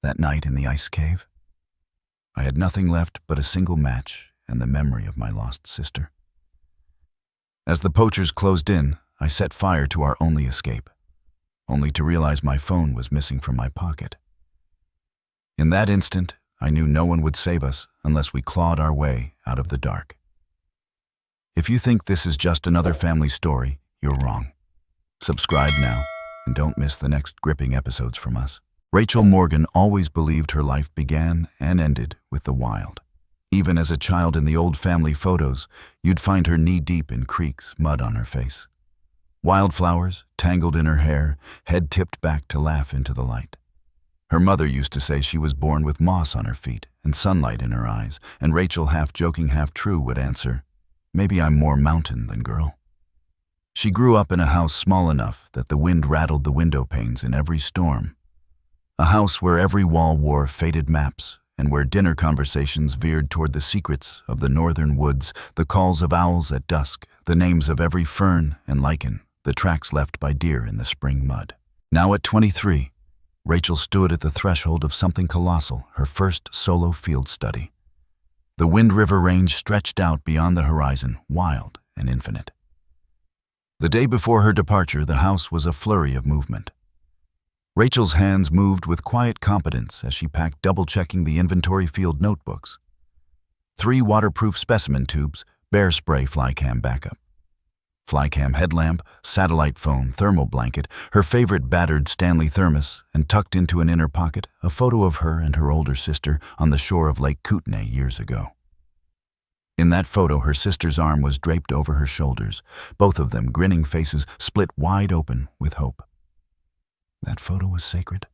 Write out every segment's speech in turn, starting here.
That night in the ice cave, I had nothing left but a single match and the memory of my lost sister. As the poachers closed in, I set fire to our only escape, only to realize my phone was missing from my pocket. In that instant, I knew no one would save us unless we clawed our way out of the dark. If you think this is just another family story, you're wrong. Subscribe now and don't miss the next gripping episodes from us. Rachel Morgan always believed her life began and ended with the wild. Even as a child in the old family photos, you'd find her knee-deep in creeks, mud on her face. Wildflowers, tangled in her hair, head tipped back to laugh into the light. Her mother used to say she was born with moss on her feet and sunlight in her eyes, and Rachel, half joking, half true, would answer, "Maybe I'm more mountain than girl." She grew up in a house small enough that the wind rattled the window panes in every storm. A house where every wall wore faded maps and where dinner conversations veered toward the secrets of the northern woods, the calls of owls at dusk, the names of every fern and lichen, the tracks left by deer in the spring mud. Now at 23, Rachel stood at the threshold of something colossal, her first solo field study. The Wind River Range stretched out beyond the horizon, wild and infinite. The day before her departure, the house was a flurry of movement. Rachel's hands moved with quiet competence as she packed, double-checking the inventory field notebooks. 3 waterproof specimen tubes, bear spray, flycam backup. Flycam headlamp, satellite phone, thermal blanket, her favorite battered Stanley thermos, and tucked into an inner pocket, a photo of her and her older sister on the shore of Lake Kootenai years ago. In that photo, her sister's arm was draped over her shoulders, both of them grinning faces split wide open with hope. That photo was sacred.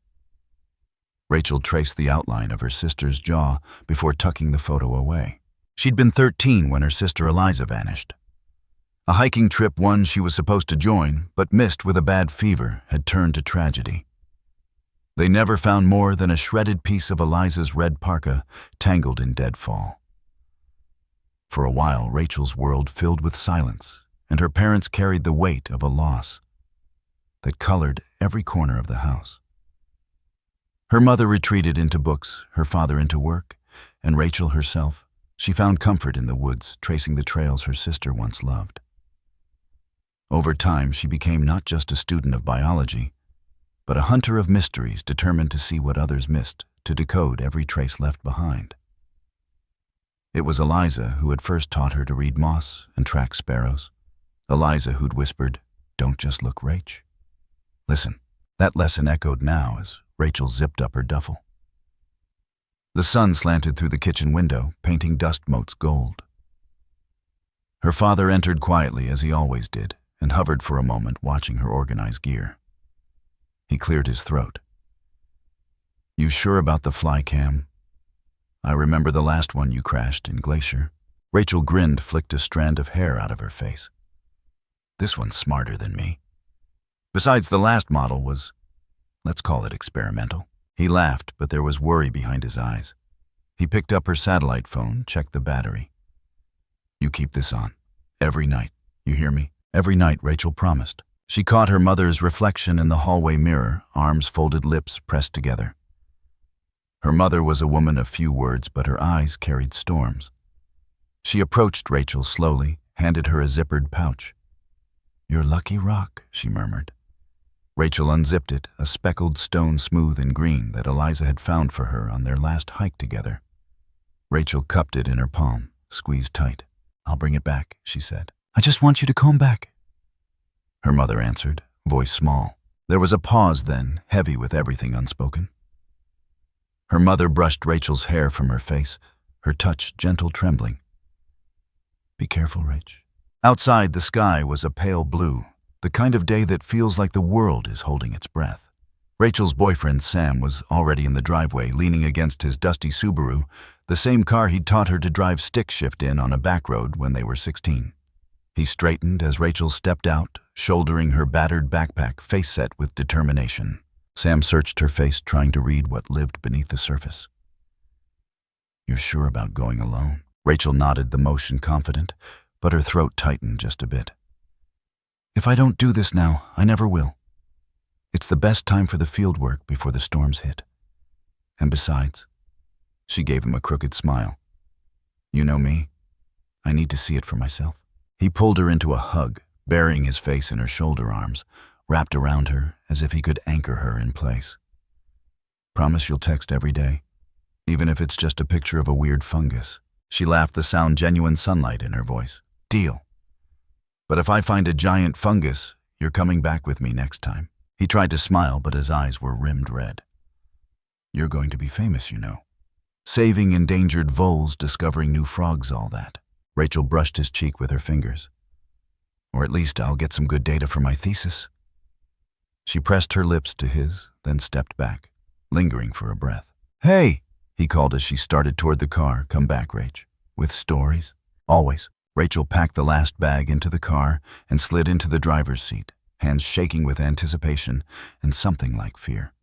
Rachel traced the outline of her sister's jaw before tucking the photo away. She'd been 13 when her sister Eliza vanished. A hiking trip, one she was supposed to join, but missed with a bad fever, had turned to tragedy. They never found more than a shredded piece of Eliza's red parka tangled in deadfall. For a while, Rachel's world filled with silence, and her parents carried the weight of a loss that colored every corner of the house. Her mother retreated into books, her father into work, and Rachel herself, she found comfort in the woods, tracing the trails her sister once loved. Over time, she became not just a student of biology, but a hunter of mysteries, determined to see what others missed, to decode every trace left behind. It was Eliza who had first taught her to read moss and track sparrows. Eliza who'd whispered, "Don't just look, Rach. Listen." That lesson echoed now as Rachel zipped up her duffel. The sun slanted through the kitchen window, painting dust motes gold. Her father entered quietly, as he always did, and hovered for a moment, watching her organize gear. He cleared his throat. "You sure about the fly cam? I remember the last one you crashed in Glacier." Rachel grinned, flicked a strand of hair out of her face. "This one's smarter than me. Besides, the last model was, let's call it experimental." He laughed, but there was worry behind his eyes. He picked up her satellite phone, checked the battery. "You keep this on. Every night. You hear me?" "Every night," Rachel promised. She caught her mother's reflection in the hallway mirror, arms folded, lips pressed together. Her mother was a woman of few words, but her eyes carried storms. She approached Rachel slowly, handed her a zippered pouch. "Your lucky rock," she murmured. Rachel unzipped it, a speckled stone, smooth and green, that Eliza had found for her on their last hike together. Rachel cupped it in her palm, squeezed tight. "I'll bring it back," she said. "I just want you to come back," her mother answered, voice small. There was a pause then, heavy with everything unspoken. Her mother brushed Rachel's hair from her face, her touch gentle, trembling. "Be careful, Rach." Outside, the sky was a pale blue, the kind of day that feels like the world is holding its breath. Rachel's boyfriend, Sam, was already in the driveway, leaning against his dusty Subaru, the same car he'd taught her to drive stick shift in on a back road when they were 16. He straightened as Rachel stepped out, shouldering her battered backpack, face set with determination. Sam searched her face, trying to read what lived beneath the surface. "You're sure about going alone?" Rachel nodded, the motion confident, but her throat tightened just a bit. "If I don't do this now, I never will. It's the best time for the field work before the storms hit. And besides, she gave him a crooked smile. You know me. I need to see it for myself. He pulled her into a hug, burying his face in her shoulder arms, wrapped around her as if he could anchor her in place. Promise you'll text every day, even if it's just a picture of a weird fungus. She laughed, the sound genuine sunlight in her voice. Deal. But if I find a giant fungus, you're coming back with me next time. He tried to smile, but his eyes were rimmed red. You're going to be famous, you know. Saving endangered voles, discovering new frogs, all that. Rachel brushed his cheek with her fingers. Or at least I'll get some good data for my thesis. She pressed her lips to his, then stepped back, lingering for a breath. Hey, he called as she started toward the car. Come back, Rach. With stories? Always. Rachel packed the last bag into the car and slid into the driver's seat, hands shaking with anticipation and something like fear.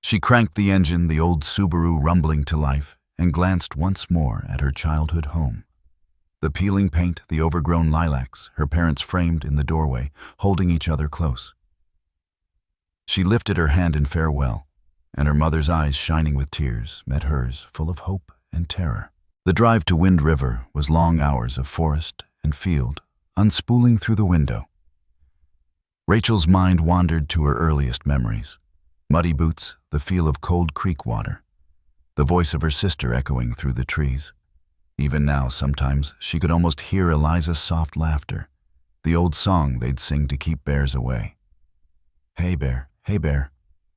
She cranked the engine, the old Subaru rumbling to life, and glanced once more at her childhood home. The peeling paint, the overgrown lilacs, her parents framed in the doorway, holding each other close. She lifted her hand in farewell, and her mother's eyes, shining with tears, met hers, full of hope and terror. The drive to Wind River was long hours of forest and field, unspooling through the window. Rachel's mind wandered to her earliest memories. Muddy boots, the feel of cold creek water, the voice of her sister echoing through the trees. Even now, sometimes, she could almost hear Eliza's soft laughter, the old song they'd sing to keep bears away. Hey bear,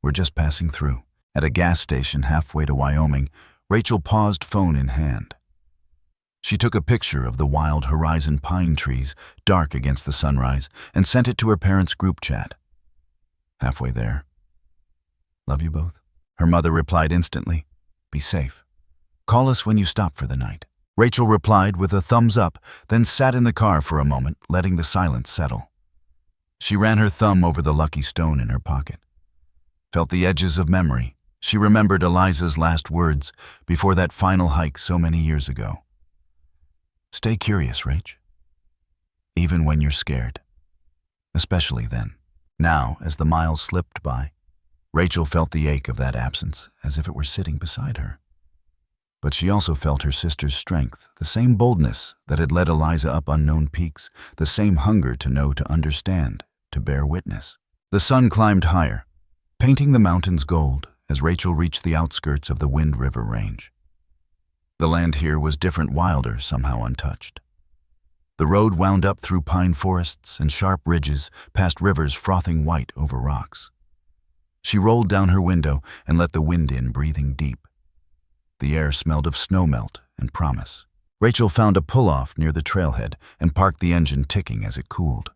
we're just passing through. At a gas station halfway to Wyoming, Rachel paused, phone in hand. She took a picture of the wild horizon pine trees, dark against the sunrise, and sent it to her parents' group chat. Halfway there. Love you both. Her mother replied instantly. Be safe. Call us when you stop for the night. Rachel replied with a thumbs up, then sat in the car for a moment, letting the silence settle. She ran her thumb over the lucky stone in her pocket. Felt the edges of memory. She remembered Eliza's last words before that final hike so many years ago. Stay curious, Rach. Even when you're scared. Especially then. Now, as the miles slipped by, Rachel felt the ache of that absence, as if it were sitting beside her. But she also felt her sister's strength, the same boldness that had led Eliza up unknown peaks, the same hunger to know, to understand, to bear witness. The sun climbed higher, painting the mountains gold as Rachel reached the outskirts of the Wind River range. The land here was different, wilder, somehow untouched. The road wound up through pine forests and sharp ridges, past rivers frothing white over rocks. She rolled down her window and let the wind in, breathing deep. The air smelled of snowmelt and promise. Rachel found a pull-off near the trailhead and parked the engine, ticking as it cooled.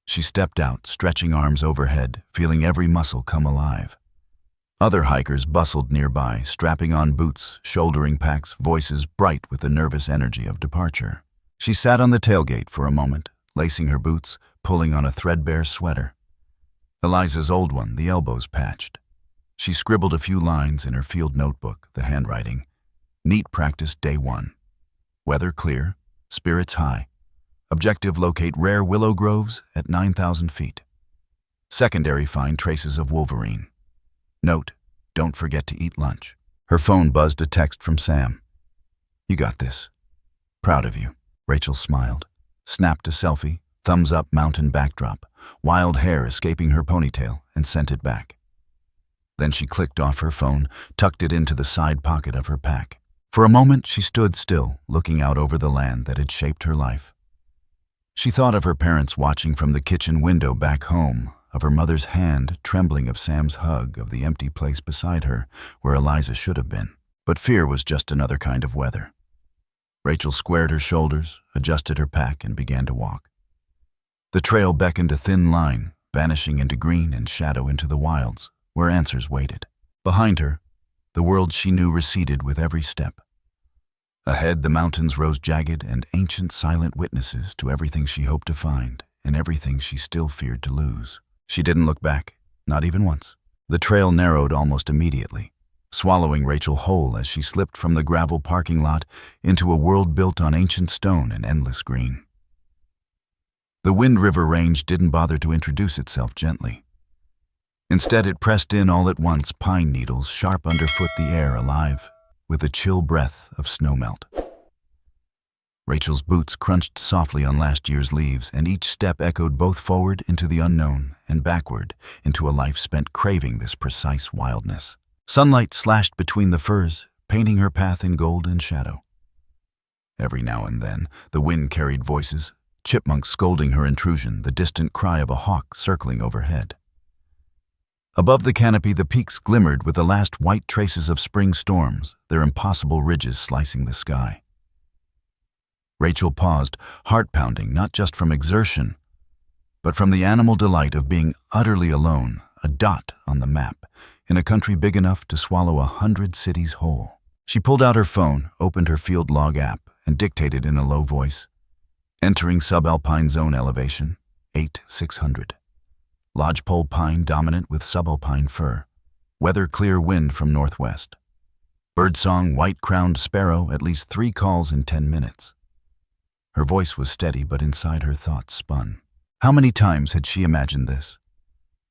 She stepped out, stretching arms overhead, feeling every muscle come alive. Other hikers bustled nearby, strapping on boots, shouldering packs, voices bright with the nervous energy of departure. She sat on the tailgate for a moment, lacing her boots, pulling on a threadbare sweater. Eliza's old one, the elbows patched. She scribbled a few lines in her field notebook, the handwriting. Neat practice day 1. Weather clear, spirits high. Objective: locate rare willow groves at 9,000 feet. Secondary: find traces of wolverine. Note: don't forget to eat lunch. Her phone buzzed, a text from Sam. You got this. Proud of you. Rachel smiled, snapped a selfie, thumbs up mountain backdrop, wild hair escaping her ponytail, and sent it back. Then she clicked off her phone, tucked it into the side pocket of her pack. For a moment she stood still, looking out over the land that had shaped her life. She thought of her parents watching from the kitchen window back home, of her mother's hand trembling, of Sam's hug, of the empty place beside her where Eliza should have been. But fear was just another kind of weather. Rachel squared her shoulders, adjusted her pack, and began to walk. The trail beckoned, a thin line, vanishing into green and shadow into the wilds, where answers waited. Behind her, the world she knew receded with every step. Ahead, the mountains rose jagged and ancient, silent witnesses to everything she hoped to find and everything she still feared to lose. She didn't look back, not even once. The trail narrowed almost immediately, swallowing Rachel whole as she slipped from the gravel parking lot into a world built on ancient stone and endless green. The Wind River Range didn't bother to introduce itself gently. Instead, it pressed in all at once, pine needles sharp underfoot, the air alive with the chill breath of snowmelt. Rachel's boots crunched softly on last year's leaves, and each step echoed both forward into the unknown and backward into a life spent craving this precise wildness. Sunlight slashed between the firs, painting her path in gold and shadow. Every now and then, the wind carried voices, chipmunks scolding her intrusion, the distant cry of a hawk circling overhead. Above the canopy, the peaks glimmered with the last white traces of spring storms, their impossible ridges slicing the sky. Rachel paused, heart pounding, not just from exertion, but from the animal delight of being utterly alone, a dot on the map, in a country big enough to swallow 100 cities whole. She pulled out her phone, opened her field log app, and dictated in a low voice. Entering subalpine zone elevation, 8600. Lodgepole pine dominant with subalpine fir. Weather clear, wind from northwest. Birdsong white-crowned sparrow, at least 3 calls in 10 minutes. Her voice was steady, but inside her thoughts spun. How many times had she imagined this?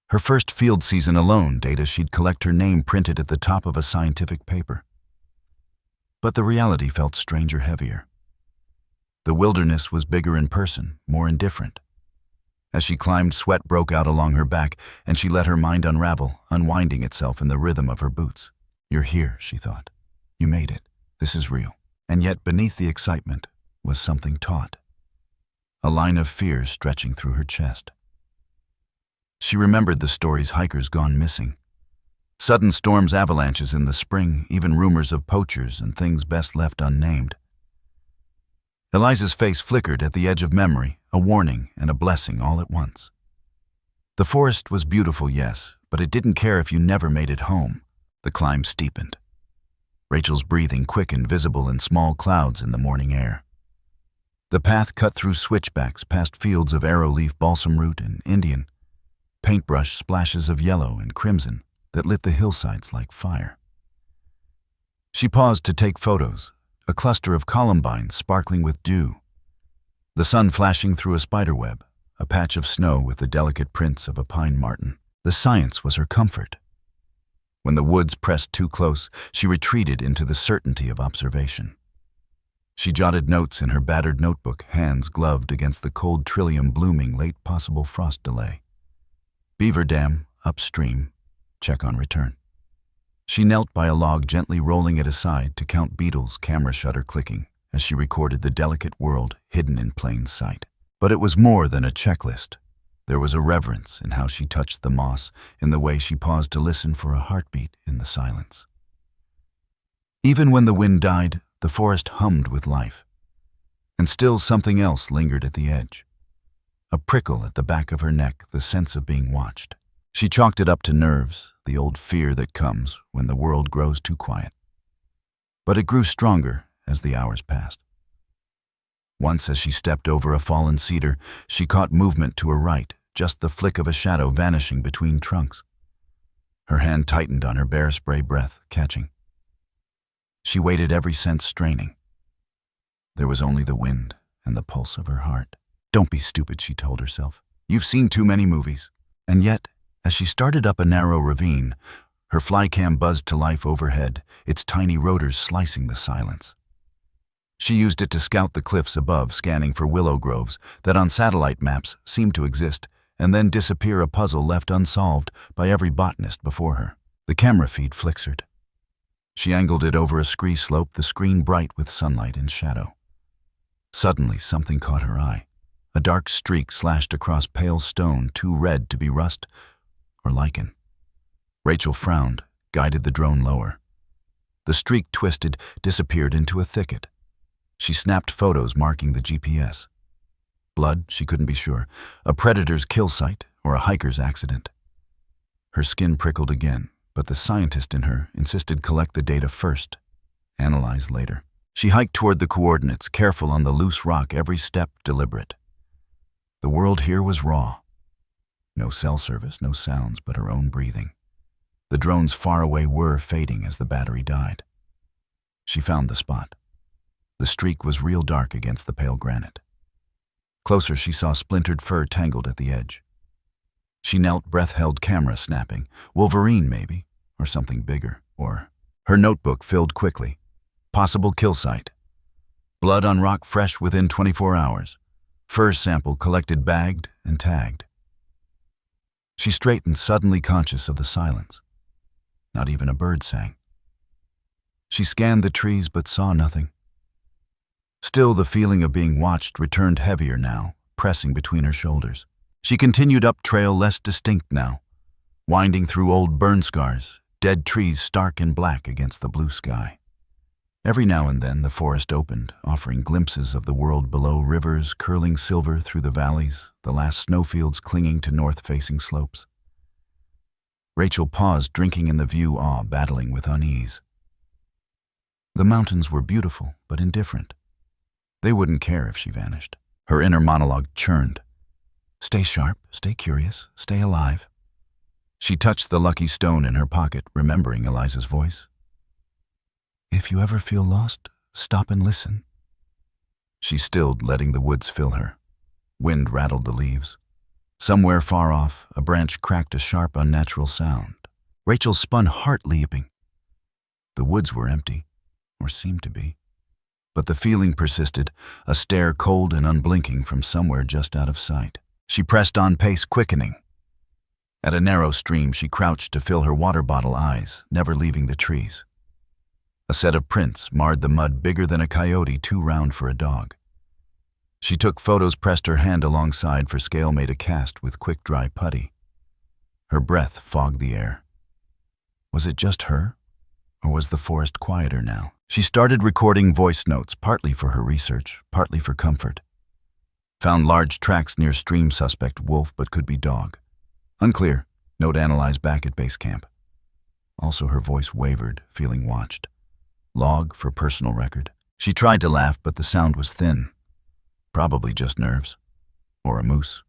Her first field season alone, data she'd collect, her name printed at the top of a scientific paper. But the reality felt stranger, heavier. The wilderness was bigger in person, more indifferent. As she climbed, sweat broke out along her back, and she let her mind unravel, unwinding itself in the rhythm of her boots. You're here, she thought. You made it. This is real. And yet beneath the excitement was something taut, a line of fear stretching through her chest. She remembered the stories hikers gone missing. Sudden storms, avalanches in the spring, even rumors of poachers and things best left unnamed. Eliza's face flickered at the edge of memory, a warning and a blessing all at once. The forest was beautiful, yes, but it didn't care if you never made it home. The climb steepened. Rachel's breathing quickened, visible in small clouds in the morning air. The path cut through switchbacks, past fields of arrowleaf, balsam root, and Indian, paintbrush splashes of yellow and crimson that lit the hillsides like fire. She paused to take photos, a cluster of columbines sparkling with dew, the sun flashing through a spiderweb, a patch of snow with the delicate prints of a pine marten. The science was her comfort. When the woods pressed too close, she retreated into the certainty of observation. She jotted notes in her battered notebook, hands gloved against the cold trillium blooming, late possible frost delay. Beaver dam, upstream, check on return. She knelt by a log, gently rolling it aside to count beetles, camera shutter clicking, as she recorded the delicate world hidden in plain sight. But it was more than a checklist. There was a reverence in how she touched the moss, in the way she paused to listen for a heartbeat in the silence. Even when the wind died, the forest hummed with life. And still something else lingered at the edge. A prickle at the back of her neck, the sense of being watched. She chalked it up to nerves, the old fear that comes when the world grows too quiet. But it grew stronger as the hours passed. Once, as she stepped over a fallen cedar, she caught movement to her right, just the flick of a shadow vanishing between trunks. Her hand tightened on her bear spray, breath catching. She waited, every sense straining. There was only the wind and the pulse of her heart. Don't be stupid, she told herself. You've seen too many movies. And yet, as she started up a narrow ravine, her flycam buzzed to life overhead, its tiny rotors slicing the silence. She used it to scout the cliffs above, scanning for willow groves that on satellite maps seemed to exist and then disappear, a puzzle left unsolved by every botanist before her. The camera feed flickered. She angled it over a scree slope, the screen bright with sunlight and shadow. Suddenly, something caught her eye. A dark streak slashed across pale stone, too red to be rust or lichen. Rachel frowned, guided the drone lower. The streak twisted, disappeared into a thicket. She snapped photos marking the GPS. Blood, she couldn't be sure. A predator's kill site or a hiker's accident. Her skin prickled again, but the scientist in her insisted collect the data first, analyze later. She hiked toward the coordinates, careful on the loose rock, every step deliberate. The world here was raw. No cell service, no sounds but her own breathing. The drone's faraway whir fading as the battery died. She found the spot. The streak was real dark against the pale granite. Closer, she saw splintered fur tangled at the edge. She knelt, breath held, camera snapping. Wolverine, maybe, or something bigger. Or her notebook filled quickly. Possible kill site. Blood on rock fresh within 24 hours. Fur sample collected, bagged, and tagged. She straightened, suddenly conscious of the silence. Not even a bird sang. She scanned the trees but saw nothing. Still, the feeling of being watched returned heavier now, pressing between her shoulders. She continued up trail, less distinct now, winding through old burn scars, dead trees stark and black against the blue sky. Every now and then the forest opened, offering glimpses of the world below, rivers curling silver through the valleys, the last snowfields clinging to north-facing slopes. Rachel paused, drinking in the view, awe battling with unease. The mountains were beautiful, but indifferent. They wouldn't care if she vanished. Her inner monologue churned. Stay sharp, stay curious, stay alive. She touched the lucky stone in her pocket, remembering Eliza's voice. If you ever feel lost, stop and listen. She stilled, letting the woods fill her. Wind rattled the leaves. Somewhere far off, a branch cracked a sharp, unnatural sound. Rachel spun, heart leaping. The woods were empty, or seemed to be. But the feeling persisted, a stare cold and unblinking from somewhere just out of sight. She pressed on, pace quickening. At a narrow stream, she crouched to fill her water bottle, eyes never leaving the trees. A set of prints marred the mud, bigger than a coyote, too round for a dog. She took photos, pressed her hand alongside for scale, made a cast with quick, dry putty. Her breath fogged the air. Was it just her? Or was the forest quieter now? She started recording voice notes, partly for her research, partly for comfort. Found large tracks near stream, suspect wolf, but could be dog. Unclear. Note analyzed back at base camp. Also her voice wavered, feeling watched. Log for personal record. She tried to laugh, but the sound was thin. Probably just nerves. Or a moose.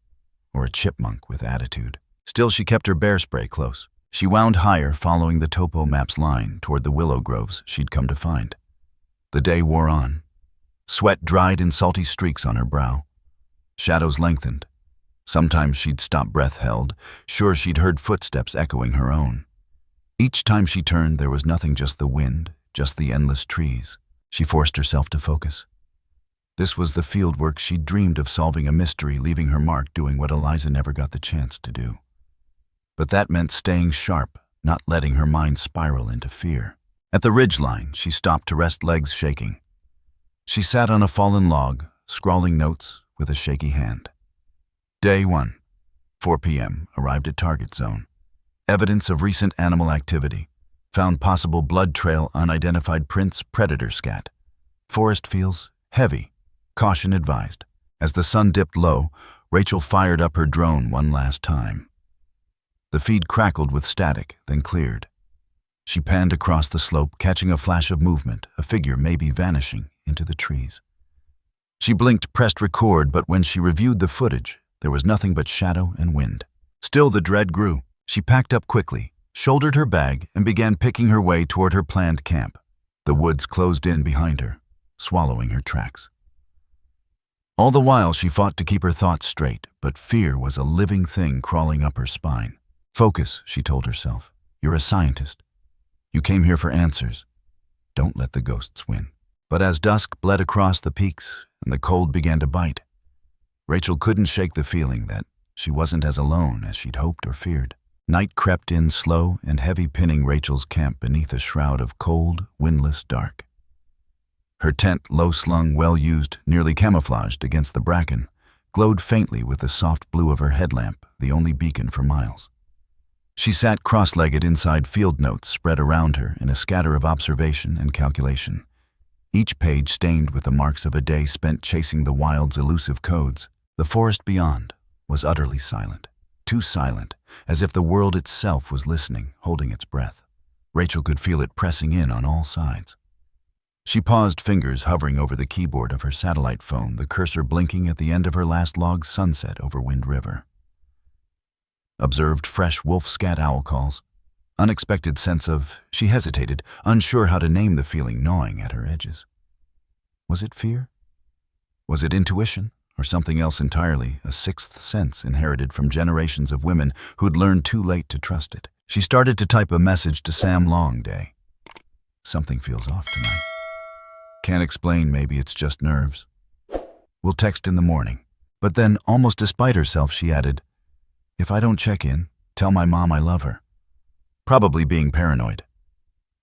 Or a chipmunk with attitude. Still, she kept her bear spray close. She wound higher, following the topo map's line toward the willow groves she'd come to find. The day wore on. Sweat dried in salty streaks on her brow. Shadows lengthened. Sometimes she'd stop, breath held, sure she'd heard footsteps echoing her own. Each time she turned, there was nothing, just the wind, just the endless trees. She forced herself to focus. This was the field work she'd dreamed of, solving a mystery, leaving her mark, doing what Eliza never got the chance to do. But that meant staying sharp, not letting her mind spiral into fear. At the ridgeline, she stopped to rest, legs shaking. She sat on a fallen log, scrawling notes with a shaky hand. Day 1, 4 p.m., arrived at target zone. Evidence of recent animal activity. Found possible blood trail, unidentified prints, predator scat. Forest feels heavy. Caution advised. As the sun dipped low, Rachel fired up her drone one last time. The feed crackled with static, then cleared. She panned across the slope, catching a flash of movement, a figure maybe vanishing into the trees. She blinked, pressed record, but when she reviewed the footage, there was nothing but shadow and wind. Still, the dread grew. She packed up quickly, shouldered her bag, and began picking her way toward her planned camp. The woods closed in behind her, swallowing her tracks. All the while, she fought to keep her thoughts straight, but fear was a living thing crawling up her spine. Focus, she told herself. You're a scientist. You came here for answers. Don't let the ghosts win. But as dusk bled across the peaks and the cold began to bite, Rachel couldn't shake the feeling that she wasn't as alone as she'd hoped or feared. Night crept in slow and heavy, pinning Rachel's camp beneath a shroud of cold, windless dark. Her tent, low-slung, well-used, nearly camouflaged against the bracken, glowed faintly with the soft blue of her headlamp, the only beacon for miles. She sat cross-legged inside, field notes spread around her in a scatter of observation and calculation, each page stained with the marks of a day spent chasing the wild's elusive codes. The forest beyond was utterly silent, too silent, as if the world itself was listening, holding its breath. Rachel could feel it pressing in on all sides. She paused, fingers hovering over the keyboard of her satellite phone, the cursor blinking at the end of her last log's sunset over Wind River. Observed fresh wolf scat owl calls. Unexpected sense of, she hesitated, unsure how to name the feeling gnawing at her edges. Was it fear? Was it intuition? or something else entirely, a sixth sense inherited from generations of women who'd learned too late to trust it. She started to type a message to Sam Longday. Something feels off tonight. Can't explain, maybe it's just nerves. We'll text in the morning. But then, almost despite herself, she added, if I don't check in, tell my mom I love her. Probably being paranoid.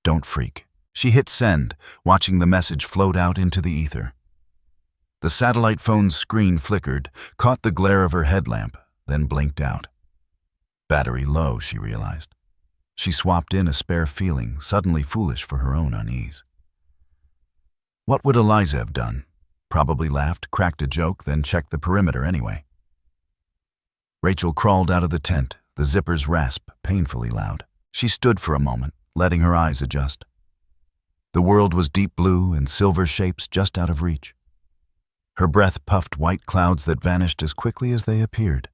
Don't freak. She hit send, watching the message float out into the ether. The satellite phone's screen flickered, caught the glare of her headlamp, then blinked out. Battery low, she realized. She swapped in a spare feeling, suddenly foolish for her own unease. What would Eliza have done? Probably laughed, cracked a joke, then checked the perimeter anyway. Rachel crawled out of the tent, the zippers rasp painfully loud. She stood for a moment, letting her eyes adjust. The world was deep blue and silver shapes just out of reach. Her breath puffed white clouds that vanished as quickly as they appeared.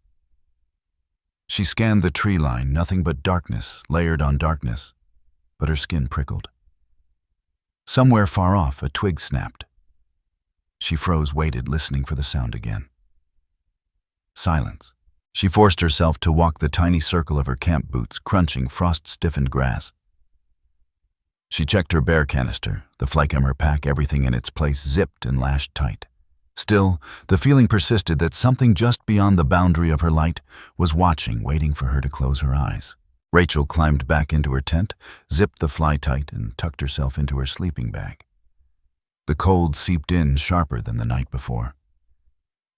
She scanned the tree line, nothing but darkness, layered on darkness, but her skin prickled. Somewhere far off, a twig snapped. She froze, waited, listening for the sound again. Silence. She forced herself to walk the tiny circle of her camp boots, crunching frost-stiffened grass. She checked her bear canister, the Flycammer pack, everything in its place, zipped and lashed tight. Still, the feeling persisted that something just beyond the boundary of her light was watching, waiting for her to close her eyes. Rachel climbed back into her tent, zipped the fly tight, and tucked herself into her sleeping bag. The cold seeped in sharper than the night before.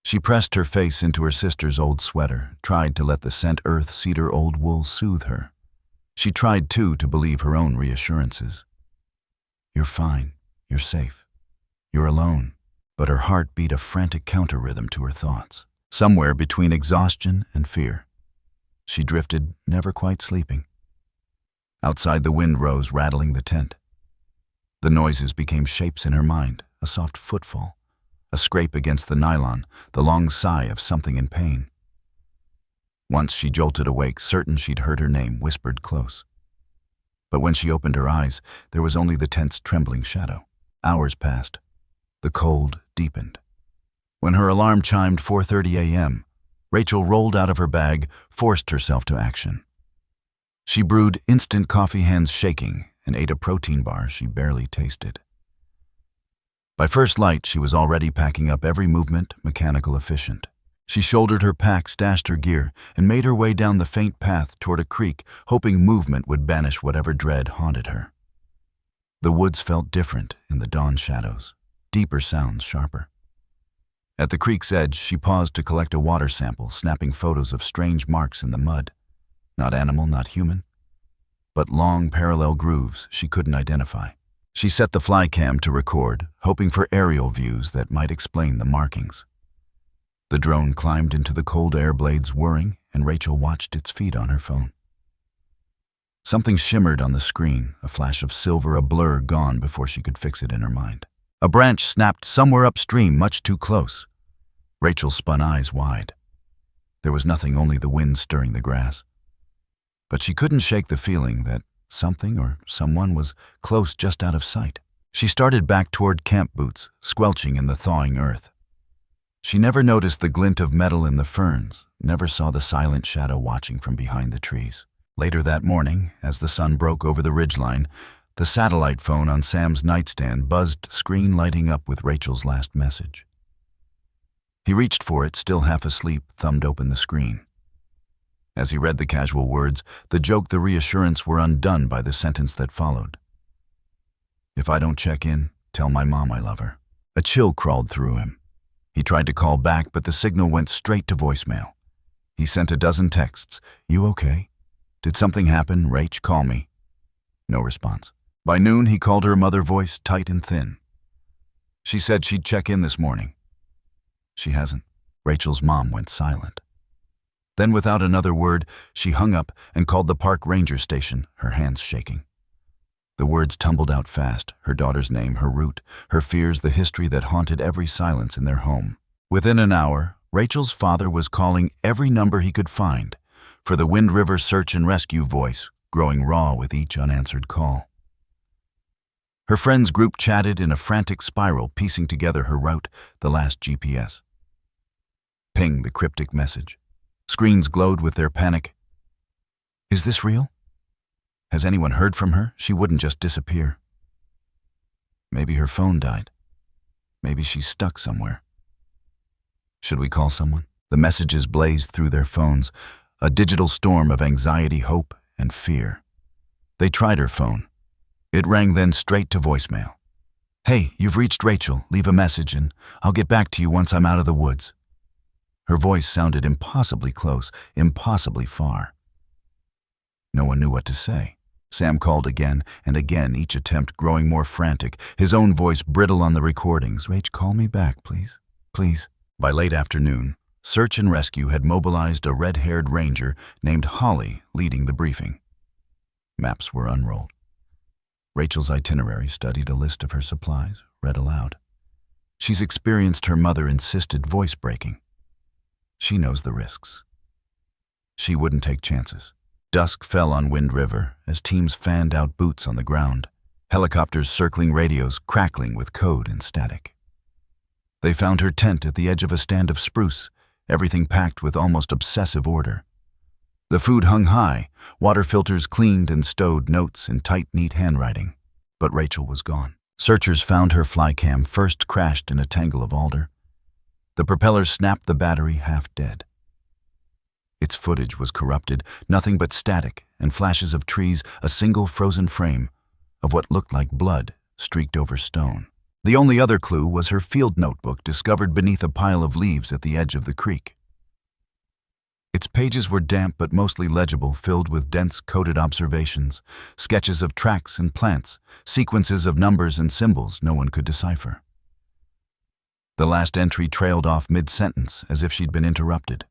She pressed her face into her sister's old sweater, tried to let the scent earth cedar old wool soothe her. She tried, too, to believe her own reassurances. You're fine. You're safe. You're alone. But her heart beat a frantic counter-rhythm to her thoughts, somewhere between exhaustion and fear. She drifted, never quite sleeping. Outside, the wind rose, rattling the tent. The noises became shapes in her mind, a soft footfall, a scrape against the nylon, the long sigh of something in pain. Once she jolted awake, certain she'd heard her name whispered close. But when she opened her eyes, there was only the tent's trembling shadow. Hours passed. The cold deepened. When her alarm chimed 4:30 a.m., Rachel rolled out of her bag, forced herself to action. She brewed instant coffee, hands shaking, and ate a protein bar she barely tasted. By first light, she was already packing up every movement, mechanical efficient. She shouldered her pack, stashed her gear, and made her way down the faint path toward a creek, hoping movement would banish whatever dread haunted her. The woods felt different in the dawn shadows. Deeper sounds, sharper. At the creek's edge, she paused to collect a water sample, snapping photos of strange marks in the mud. Not animal, not human, but long parallel grooves she couldn't identify. She set the fly cam to record, hoping for aerial views that might explain the markings. The drone climbed into the cold air, blades whirring, and Rachel watched its feed on her phone. Something shimmered on the screen, a flash of silver, a blur gone before she could fix it in her mind. A branch snapped somewhere upstream, much too close. Rachel spun, eyes wide. There was nothing, only the wind stirring the grass. But she couldn't shake the feeling that something or someone was close, just out of sight. She started back toward camp boots, squelching in the thawing earth. She never noticed the glint of metal in the ferns, never saw the silent shadow watching from behind the trees. Later that morning, as the sun broke over the ridgeline, the satellite phone on Sam's nightstand buzzed, screen lighting up with Rachel's last message. He reached for it, still half asleep, thumbed open the screen. As he read the casual words, the joke, the reassurance were undone by the sentence that followed. If I don't check in, tell my mom I love her. A chill crawled through him. He tried to call back, but the signal went straight to voicemail. He sent a dozen texts. You okay? Did something happen? Rach, call me. No response. By noon, he called her mother, voice tight and thin. She said she'd check in this morning. She hasn't. Rachel's mom went silent. Then, without another word, she hung up and called the park ranger station, her hands shaking. The words tumbled out fast, her daughter's name, her route, her fears, the history that haunted every silence in their home. Within an hour, Rachel's father was calling every number he could find for the Wind River search and rescue voice, growing raw with each unanswered call. Her friends' group chatted in a frantic spiral, piecing together her route, the last GPS. Ping, the cryptic message. Screens glowed with their panic. Is this real? Has anyone heard from her? She wouldn't just disappear. Maybe her phone died. Maybe she's stuck somewhere. Should we call someone? The messages blazed through their phones, a digital storm of anxiety, hope, and fear. They tried her phone. It rang then straight to voicemail. Hey, you've reached Rachel. Leave a message and I'll get back to you once I'm out of the woods. Her voice sounded impossibly close, impossibly far. No one knew what to say. Sam called again and again, each attempt growing more frantic, his own voice brittle on the recordings. Rach, call me back, please. Please. By late afternoon, search and rescue had mobilized a red-haired ranger named Holly leading the briefing. Maps were unrolled. Rachel's itinerary studied a list of her supplies, read aloud. She's experienced her mother-insisted voice breaking. She knows the risks. She wouldn't take chances. Dusk fell on Wind River as teams fanned out boots on the ground, helicopters circling radios crackling with code and static. They found her tent at the edge of a stand of spruce, everything packed with almost obsessive order. The food hung high, water filters cleaned and stowed, notes in tight, neat handwriting. But Rachel was gone. Searchers found her flycam first crashed in a tangle of alder. The propeller snapped the battery half dead. Its footage was corrupted, nothing but static and flashes of trees, a single frozen frame of what looked like blood streaked over stone. The only other clue was her field notebook discovered beneath a pile of leaves at the edge of the creek. Its pages were damp but mostly legible, filled with dense coded observations, sketches of tracks and plants, sequences of numbers and symbols no one could decipher. The last entry trailed off mid-sentence as if she'd been interrupted.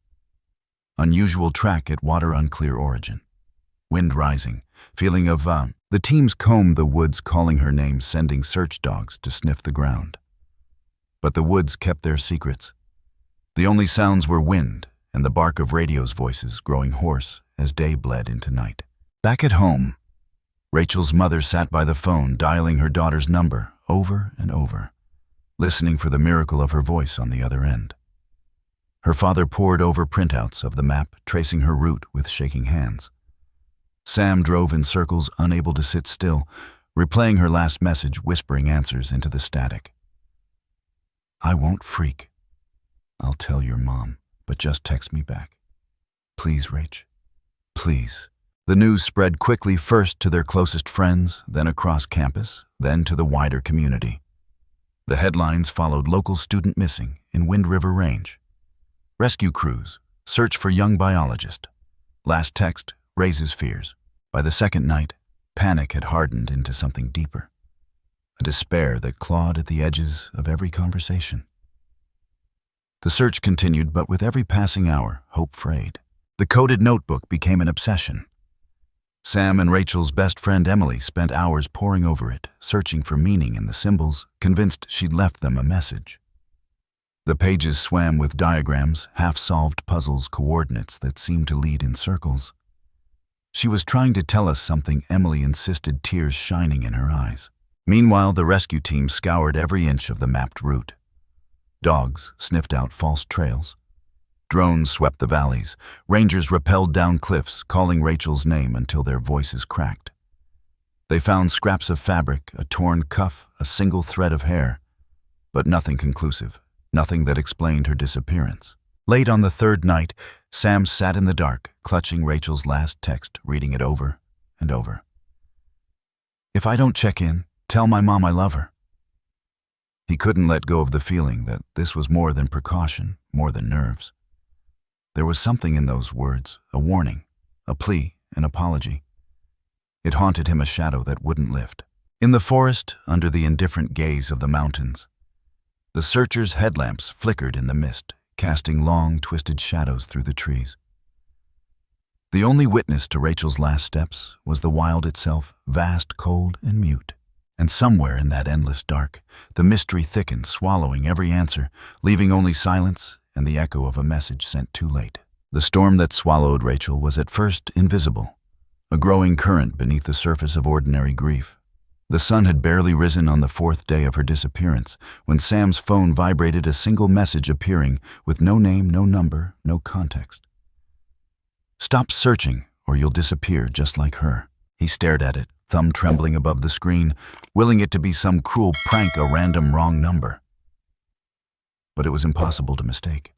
Unusual track at water unclear origin. Wind rising, feeling of The teams combed the woods calling her name, sending search dogs to sniff the ground. But the woods kept their secrets. The only sounds were wind and the bark of radios' voices growing hoarse as day bled into night. Back at home, Rachel's mother sat by the phone dialing her daughter's number over and over, listening for the miracle of her voice on the other end. Her father pored over printouts of the map, tracing her route with shaking hands. Sam drove in circles, unable to sit still, replaying her last message, whispering answers into the static. I won't freak. I'll tell your mom, but just text me back. Please, Rach. Please. The news spread quickly, first to their closest friends, then across campus, then to the wider community. The headlines followed: local student missing in Wind River Range. Rescue crews, search for young biologist. Last text raises fears. By the second night, panic had hardened into something deeper, a despair that clawed at the edges of every conversation. The search continued, but with every passing hour, hope frayed. The coded notebook became an obsession. Sam and Rachel's best friend Emily spent hours poring over it, searching for meaning in the symbols, convinced she'd left them a message. The pages swam with diagrams, half-solved puzzles, coordinates that seemed to lead in circles. She was trying to tell us something, Emily insisted, tears shining in her eyes. Meanwhile, the rescue team scoured every inch of the mapped route. Dogs sniffed out false trails. Drones swept the valleys. Rangers rappelled down cliffs, calling Rachel's name until their voices cracked. They found scraps of fabric, a torn cuff, a single thread of hair, but nothing conclusive, nothing that explained her disappearance. Late on the third night, Sam sat in the dark, clutching Rachel's last text, reading it over and over. If I don't check in, tell my mom I love her. He couldn't let go of the feeling that this was more than precaution, more than nerves. There was something in those words, a warning, a plea, an apology. It haunted him, a shadow that wouldn't lift. In the forest, under the indifferent gaze of the mountains, the searchers' headlamps flickered in the mist, casting long, twisted shadows through the trees. The only witness to Rachel's last steps was the wild itself, vast, cold, and mute. And somewhere in that endless dark, the mystery thickened, swallowing every answer, leaving only silence and the echo of a message sent too late. The storm that swallowed Rachel was at first invisible, a growing current beneath the surface of ordinary grief. The sun had barely risen on the fourth day of her disappearance when Sam's phone vibrated, a single message appearing with no name, no number, no context. "Stop searching or you'll disappear just like her." He stared at it, thumb trembling above the screen, willing it to be some cruel prank, a random wrong number. But it was impossible to mistake.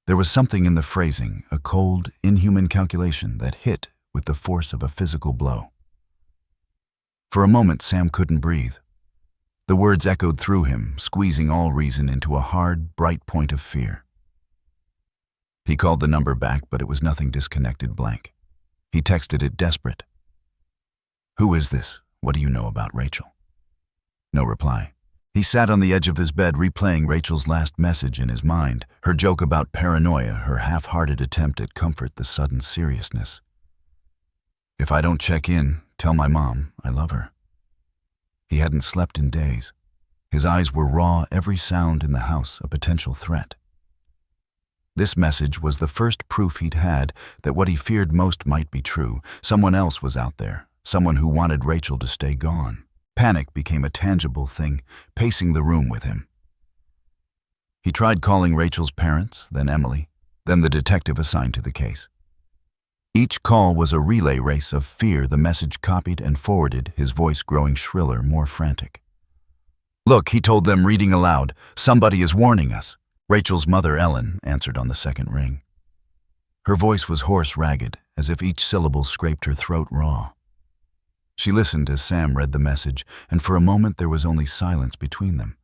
There was something in the phrasing, a cold, inhuman calculation that hit with the force of a physical blow. For a moment, Sam couldn't breathe. The words echoed through him, squeezing all reason into a hard, bright point of fear. He called the number back, but it was nothing, disconnected, blank. He texted it, desperate. "Who is this? What do you know about Rachel?" No reply. He sat on the edge of his bed, replaying Rachel's last message in his mind, her joke about paranoia, her half-hearted attempt at comfort, the sudden seriousness. "If I don't check in, tell my mom I love her." He hadn't slept in days. His eyes were raw, every sound in the house a potential threat. This message was the first proof he'd had that what he feared most might be true. Someone else was out there, someone who wanted Rachel to stay gone. Panic became a tangible thing, pacing the room with him. He tried calling Rachel's parents, then Emily, then the detective assigned to the case. Each call was a relay race of fear, the message copied and forwarded, his voice growing shriller, more frantic. "Look," he told them, reading aloud, "somebody is warning us." Rachel's mother, Ellen, answered on the second ring. Her voice was hoarse, ragged, as if each syllable scraped her throat raw. She listened as Sam read the message, and for a moment there was only silence between them,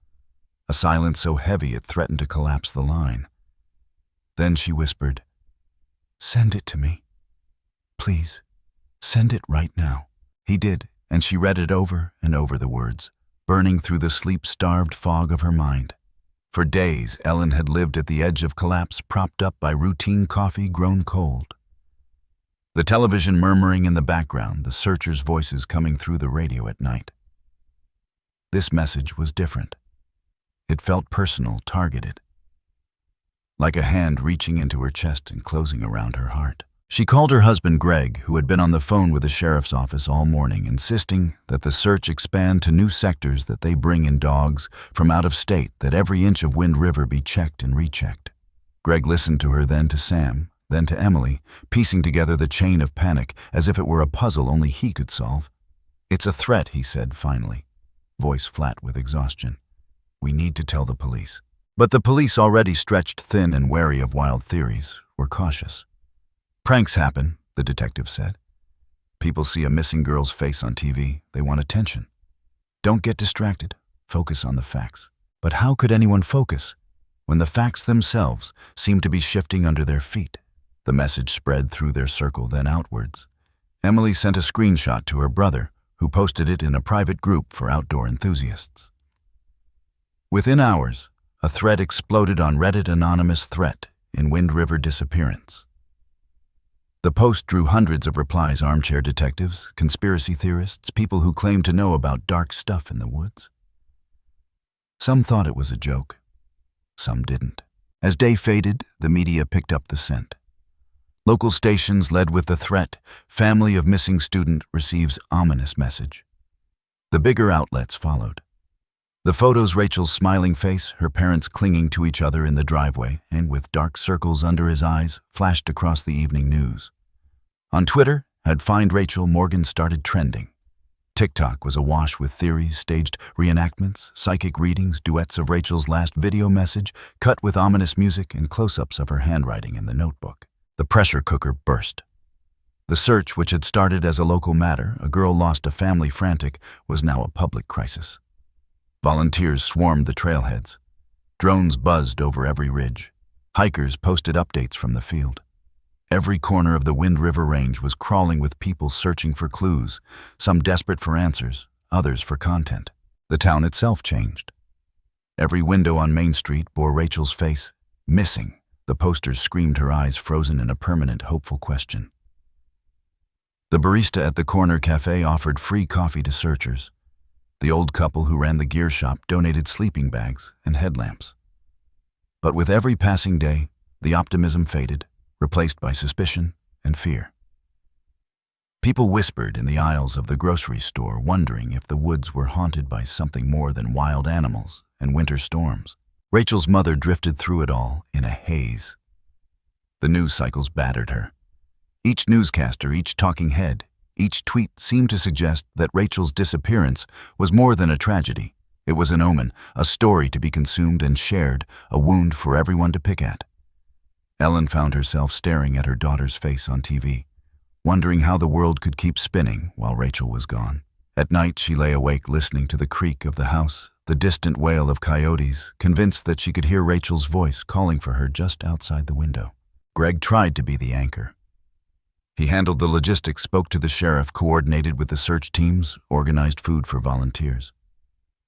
a silence so heavy it threatened to collapse the line. Then she whispered, "Send it to me. Please, send it right now." He did, and she read it over and over, the words, burning through the sleep-starved fog of her mind. For days, Ellen had lived at the edge of collapse, propped up by routine coffee grown cold. The television murmuring in the background, the searchers' voices coming through the radio at night. This message was different. It felt personal, targeted, like a hand reaching into her chest and closing around her heart. She called her husband, Greg, who had been on the phone with the sheriff's office all morning, insisting that the search expand to new sectors, that they bring in dogs from out of state, that every inch of Wind River be checked and rechecked. Greg listened to her, then to Sam, then to Emily, piecing together the chain of panic as if it were a puzzle only he could solve. "It's a threat," he said finally, voice flat with exhaustion. "We need to tell the police." But the police, already stretched thin and wary of wild theories, were cautious. "Pranks happen," the detective said. "People see a missing girl's face on TV. They want attention. Don't get distracted. Focus on the facts." But how could anyone focus when the facts themselves seemed to be shifting under their feet? The message spread through their circle, then outwards. Emily sent a screenshot to her brother, who posted it in a private group for outdoor enthusiasts. Within hours, a thread exploded on Reddit, anonymous threat in Wind River disappearance. The post drew hundreds of replies, armchair detectives, conspiracy theorists, people who claimed to know about dark stuff in the woods. Some thought it was a joke. Some didn't. As day faded, the media picked up the scent. Local stations led with the threat, "Family of missing student receives ominous message." The bigger outlets followed. The photos, Rachel's smiling face, her parents clinging to each other in the driveway, and with dark circles under his eyes, flashed across the evening news. On Twitter, had Find Rachel Morgan started trending. TikTok was awash with theories, staged reenactments, psychic readings, duets of Rachel's last video message, cut with ominous music and close-ups of her handwriting in the notebook. The pressure cooker burst. The search, which had started as a local matter, a girl lost, a family frantic, was now a public crisis. Volunteers swarmed the trailheads. Drones buzzed over every ridge. Hikers posted updates from the field. Every corner of the Wind River Range was crawling with people searching for clues, some desperate for answers, others for content. The town itself changed. Every window on Main Street bore Rachel's face, "Missing." The posters screamed, her eyes frozen in a permanent, hopeful question. The barista at the corner cafe offered free coffee to searchers. The old couple who ran the gear shop donated sleeping bags and headlamps. But with every passing day, the optimism faded, replaced by suspicion and fear. People whispered in the aisles of the grocery store, wondering if the woods were haunted by something more than wild animals and winter storms. Rachel's mother drifted through it all in a haze. The news cycles battered her. Each newscaster, each talking head, each tweet seemed to suggest that Rachel's disappearance was more than a tragedy. It was an omen, a story to be consumed and shared, a wound for everyone to pick at. Ellen found herself staring at her daughter's face on TV, wondering how the world could keep spinning while Rachel was gone. At night, she lay awake listening to the creak of the house, the distant wail of coyotes, convinced that she could hear Rachel's voice calling for her just outside the window. Greg tried to be the anchor. He handled the logistics, spoke to the sheriff, coordinated with the search teams, organized food for volunteers.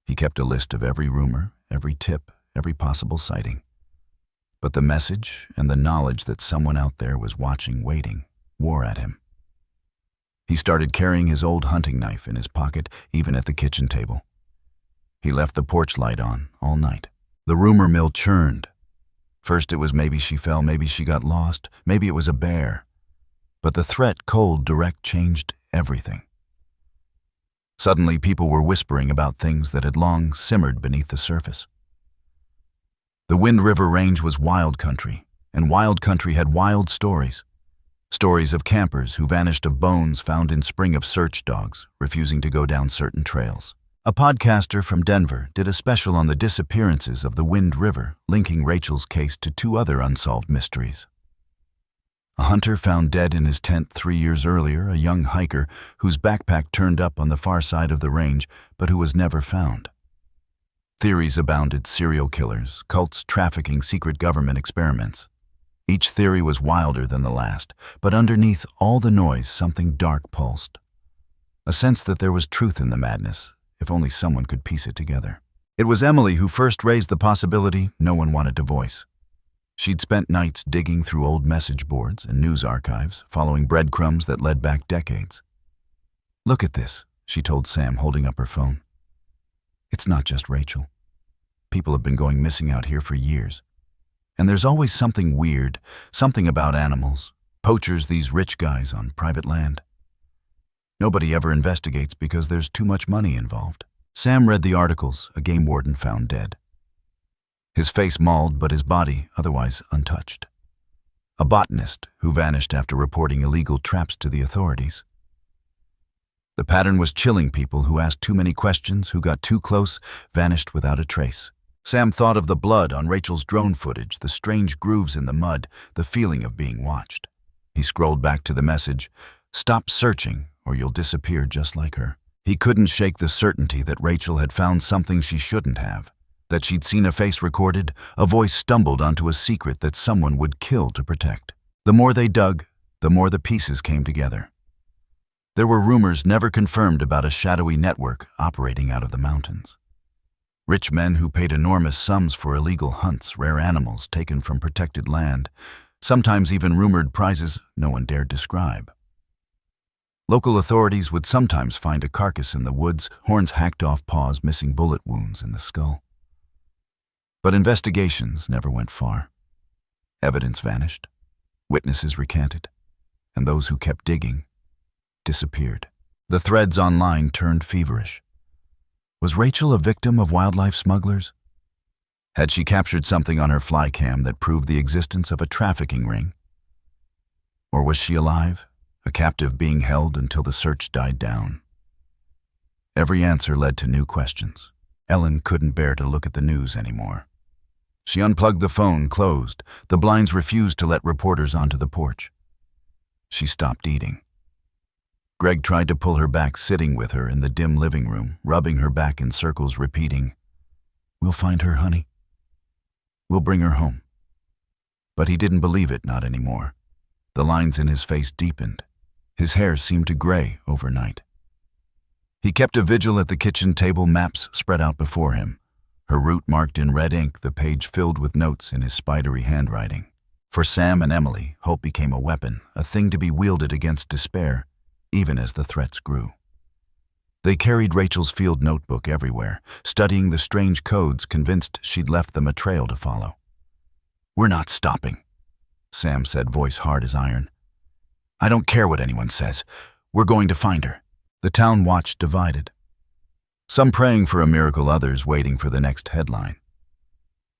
He kept a list of every rumor, every tip, every possible sighting. But the message and the knowledge that someone out there was watching, waiting, wore at him. He started carrying his old hunting knife in his pocket, even at the kitchen table. He left the porch light on all night. The rumor mill churned. First it was maybe she fell, maybe she got lost, maybe it was a bear. But the threat, cold, direct, changed everything. Suddenly people were whispering about things that had long simmered beneath the surface. The Wind River Range was wild country, and wild country had wild stories. Stories of campers who vanished, of bones found in spring, of search dogs refusing to go down certain trails. A podcaster from Denver did a special on the disappearances of the Wind River, linking Rachel's case to 2 other unsolved mysteries. A hunter found dead in his tent 3 years earlier, a young hiker whose backpack turned up on the far side of the range, but who was never found. Theories abounded: serial killers, cults, trafficking, secret government experiments. Each theory was wilder than the last, but underneath all the noise, something dark pulsed. A sense that there was truth in the madness, if only someone could piece it together. It was Emily who first raised the possibility no one wanted to voice. She'd spent nights digging through old message boards and news archives, following breadcrumbs that led back decades. "Look at this," she told Sam, holding up her phone. "It's not just Rachel. People have been going missing out here for years. And there's always something weird, something about animals, poachers, these rich guys on private land. Nobody ever investigates because there's too much money involved." Sam read the articles: a game warden found dead. His face mauled, but his body otherwise untouched. A botanist who vanished after reporting illegal traps to the authorities. The pattern was chilling: people who asked too many questions, who got too close, vanished without a trace. Sam thought of the blood on Rachel's drone footage, the strange grooves in the mud, the feeling of being watched. He scrolled back to the message: "Stop searching, or you'll disappear just like her." He couldn't shake the certainty that Rachel had found something she shouldn't have, that she'd seen a face recorded, a voice stumbled onto a secret that someone would kill to protect. The more they dug, the more the pieces came together. There were rumors never confirmed about a shadowy network operating out of the mountains. Rich men who paid enormous sums for illegal hunts, rare animals taken from protected land, sometimes even rumored prizes no one dared describe. Local authorities would sometimes find a carcass in the woods, horns hacked off, paws missing, bullet wounds in the skull. But investigations never went far. Evidence vanished, witnesses recanted, and those who kept digging disappeared. The threads online turned feverish. Was Rachel a victim of wildlife smugglers? Had she captured something on her fly cam that proved the existence of a trafficking ring? Or was she alive, a captive being held until the search died down? Every answer led to new questions. Ellen couldn't bear to look at the news anymore. She unplugged the phone, closed. The blinds refused to let reporters onto the porch. She stopped eating. Greg tried to pull her back, sitting with her in the dim living room, rubbing her back in circles, repeating, "We'll find her, honey. We'll bring her home." But he didn't believe it, not anymore. The lines in his face deepened. His hair seemed to gray overnight. He kept a vigil at the kitchen table, maps spread out before him, her route marked in red ink, the page filled with notes in his spidery handwriting. For Sam and Emily, hope became a weapon, a thing to be wielded against despair, even as the threats grew. They carried Rachel's field notebook everywhere, studying the strange codes, convinced she'd left them a trail to follow. "We're not stopping," Sam said, voice hard as iron. "I don't care what anyone says. We're going to find her." The town watched divided. Some praying for a miracle, others waiting for the next headline.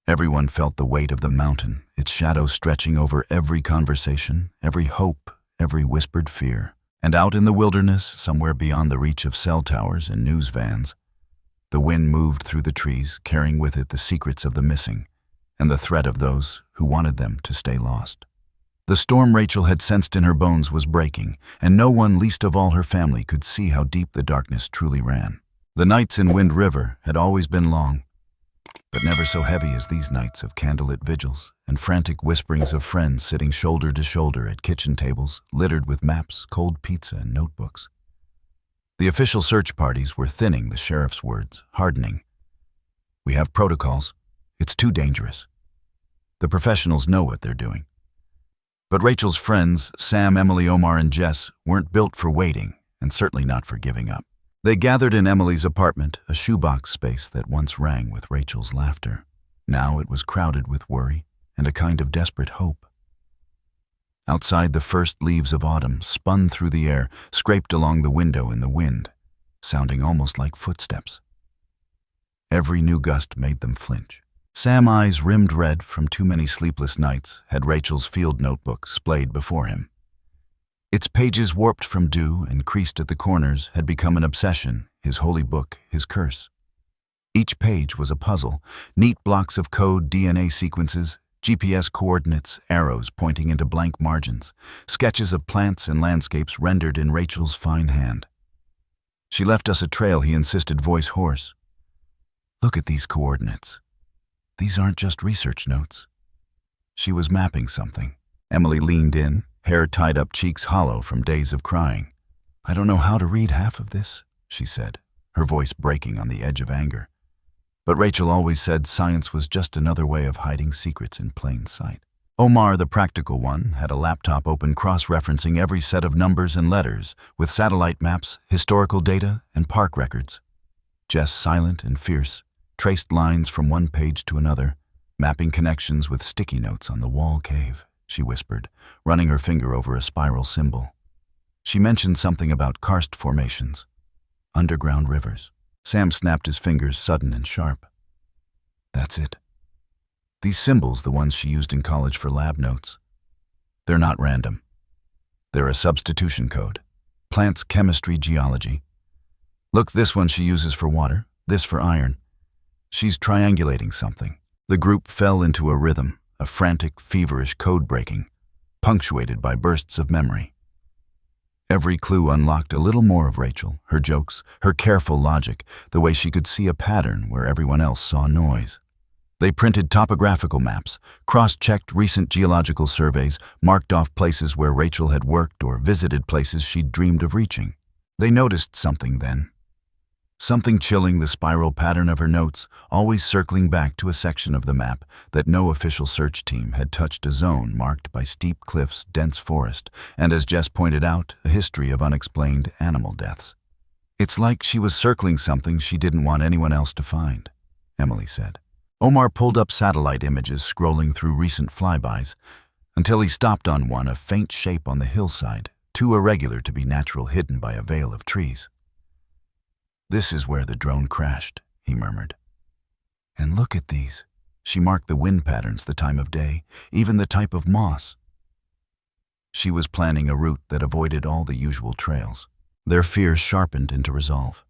Everyone felt the weight of the mountain, its shadow stretching over every conversation, every hope, every whispered fear. And out in the wilderness, somewhere beyond the reach of cell towers and news vans, the wind moved through the trees, carrying with it the secrets of the missing and the threat of those who wanted them to stay lost. The storm Rachel had sensed in her bones was breaking, and no one, least of all her family, could see how deep the darkness truly ran. The nights in Wind River had always been long, but never so heavy as these nights of candlelit vigils and frantic whisperings of friends sitting shoulder to shoulder at kitchen tables littered with maps, cold pizza, and notebooks. The official search parties were thinning, the sheriff's words hardening. "We have protocols. It's too dangerous. The professionals know what they're doing." But Rachel's friends, Sam, Emily, Omar, and Jess, weren't built for waiting, and certainly not for giving up. They gathered in Emily's apartment, a shoebox space that once rang with Rachel's laughter. Now it was crowded with worry and a kind of desperate hope. Outside, the first leaves of autumn spun through the air, scraped along the window in the wind, sounding almost like footsteps. Every new gust made them flinch. Sam's eyes, rimmed red from too many sleepless nights, had Rachel's field notebook splayed before him. Its pages, warped from dew and creased at the corners, had become an obsession, his holy book, his curse. Each page was a puzzle, neat blocks of code, DNA sequences, GPS coordinates, arrows pointing into blank margins, sketches of plants and landscapes rendered in Rachel's fine hand. "She left us a trail," he insisted, voice hoarse. "Look at these coordinates. These aren't just research notes." She was mapping something. Emily leaned in, hair tied up, cheeks hollow from days of crying. "I don't know how to read half of this," she said, her voice breaking on the edge of anger. But Rachel always said science was just another way of hiding secrets in plain sight. Omar, the practical one, had a laptop open, cross-referencing every set of numbers and letters with satellite maps, historical data, and park records. Jess, silent and fierce, traced lines from one page to another, mapping connections with sticky notes on the wall cave, she whispered, running her finger over a spiral symbol. She mentioned something about karst formations, underground rivers. Sam snapped his fingers, sudden and sharp. "That's it. These symbols, the ones she used in college for lab notes, they're not random. They're a substitution code. Plants, chemistry, geology. Look, this one she uses for water, this for iron. She's triangulating something." The group fell into a rhythm, a frantic, feverish code breaking, punctuated by bursts of memory. Every clue unlocked a little more of Rachel, her jokes, her careful logic, the way she could see a pattern where everyone else saw noise. They printed topographical maps, cross-checked recent geological surveys, marked off places where Rachel had worked or visited places she'd dreamed of reaching. They noticed something then. Something chilling, the spiral pattern of her notes, always circling back to a section of the map that no official search team had touched, a zone marked by steep cliffs, dense forest, and, as Jess pointed out, a history of unexplained animal deaths. "It's like she was circling something she didn't want anyone else to find," Emily said. Omar pulled up satellite images, scrolling through recent flybys, until he stopped on one, a faint shape on the hillside, too irregular to be natural, hidden by a veil of trees. "This is where the drone crashed," he murmured. "And look at these." She marked the wind patterns, the time of day, even the type of moss. She was planning a route that avoided all the usual trails. Their fears sharpened into resolve.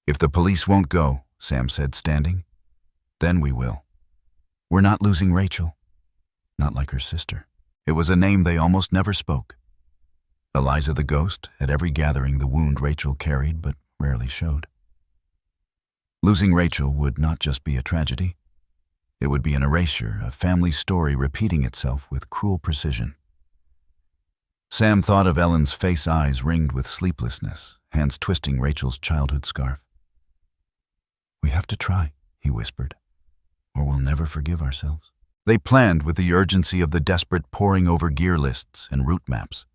"If the police won't go," Sam said, standing, "then we will. We're not losing Rachel. Not like her sister." It was a name they almost never spoke. Eliza the ghost, at every gathering, the wound Rachel carried but rarely showed. Losing Rachel would not just be a tragedy. It would be an erasure, a family story repeating itself with cruel precision. Sam thought of Ellen's face, eyes ringed with sleeplessness, hands twisting Rachel's childhood scarf. "We have to try," he whispered, "or we'll never forgive ourselves." They planned with the urgency of the desperate, poring over gear lists and route maps,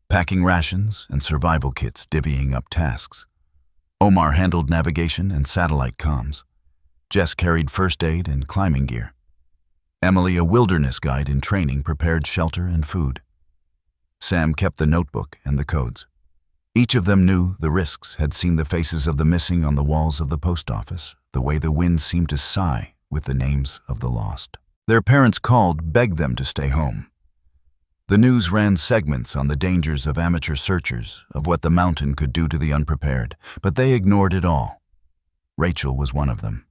packing rations and survival kits, divvying up tasks. Omar handled navigation and satellite comms. Jess carried first aid and climbing gear. Emily, a wilderness guide in training, prepared shelter and food. Sam kept the notebook and the codes. Each of them knew the risks, had seen the faces of the missing on the walls of the post office, the way the wind seemed to sigh with the names of the lost. Their parents called, begged them to stay home. The news ran segments on the dangers of amateur searchers, of what the mountain could do to the unprepared, but they ignored it all. Rachel was one of them.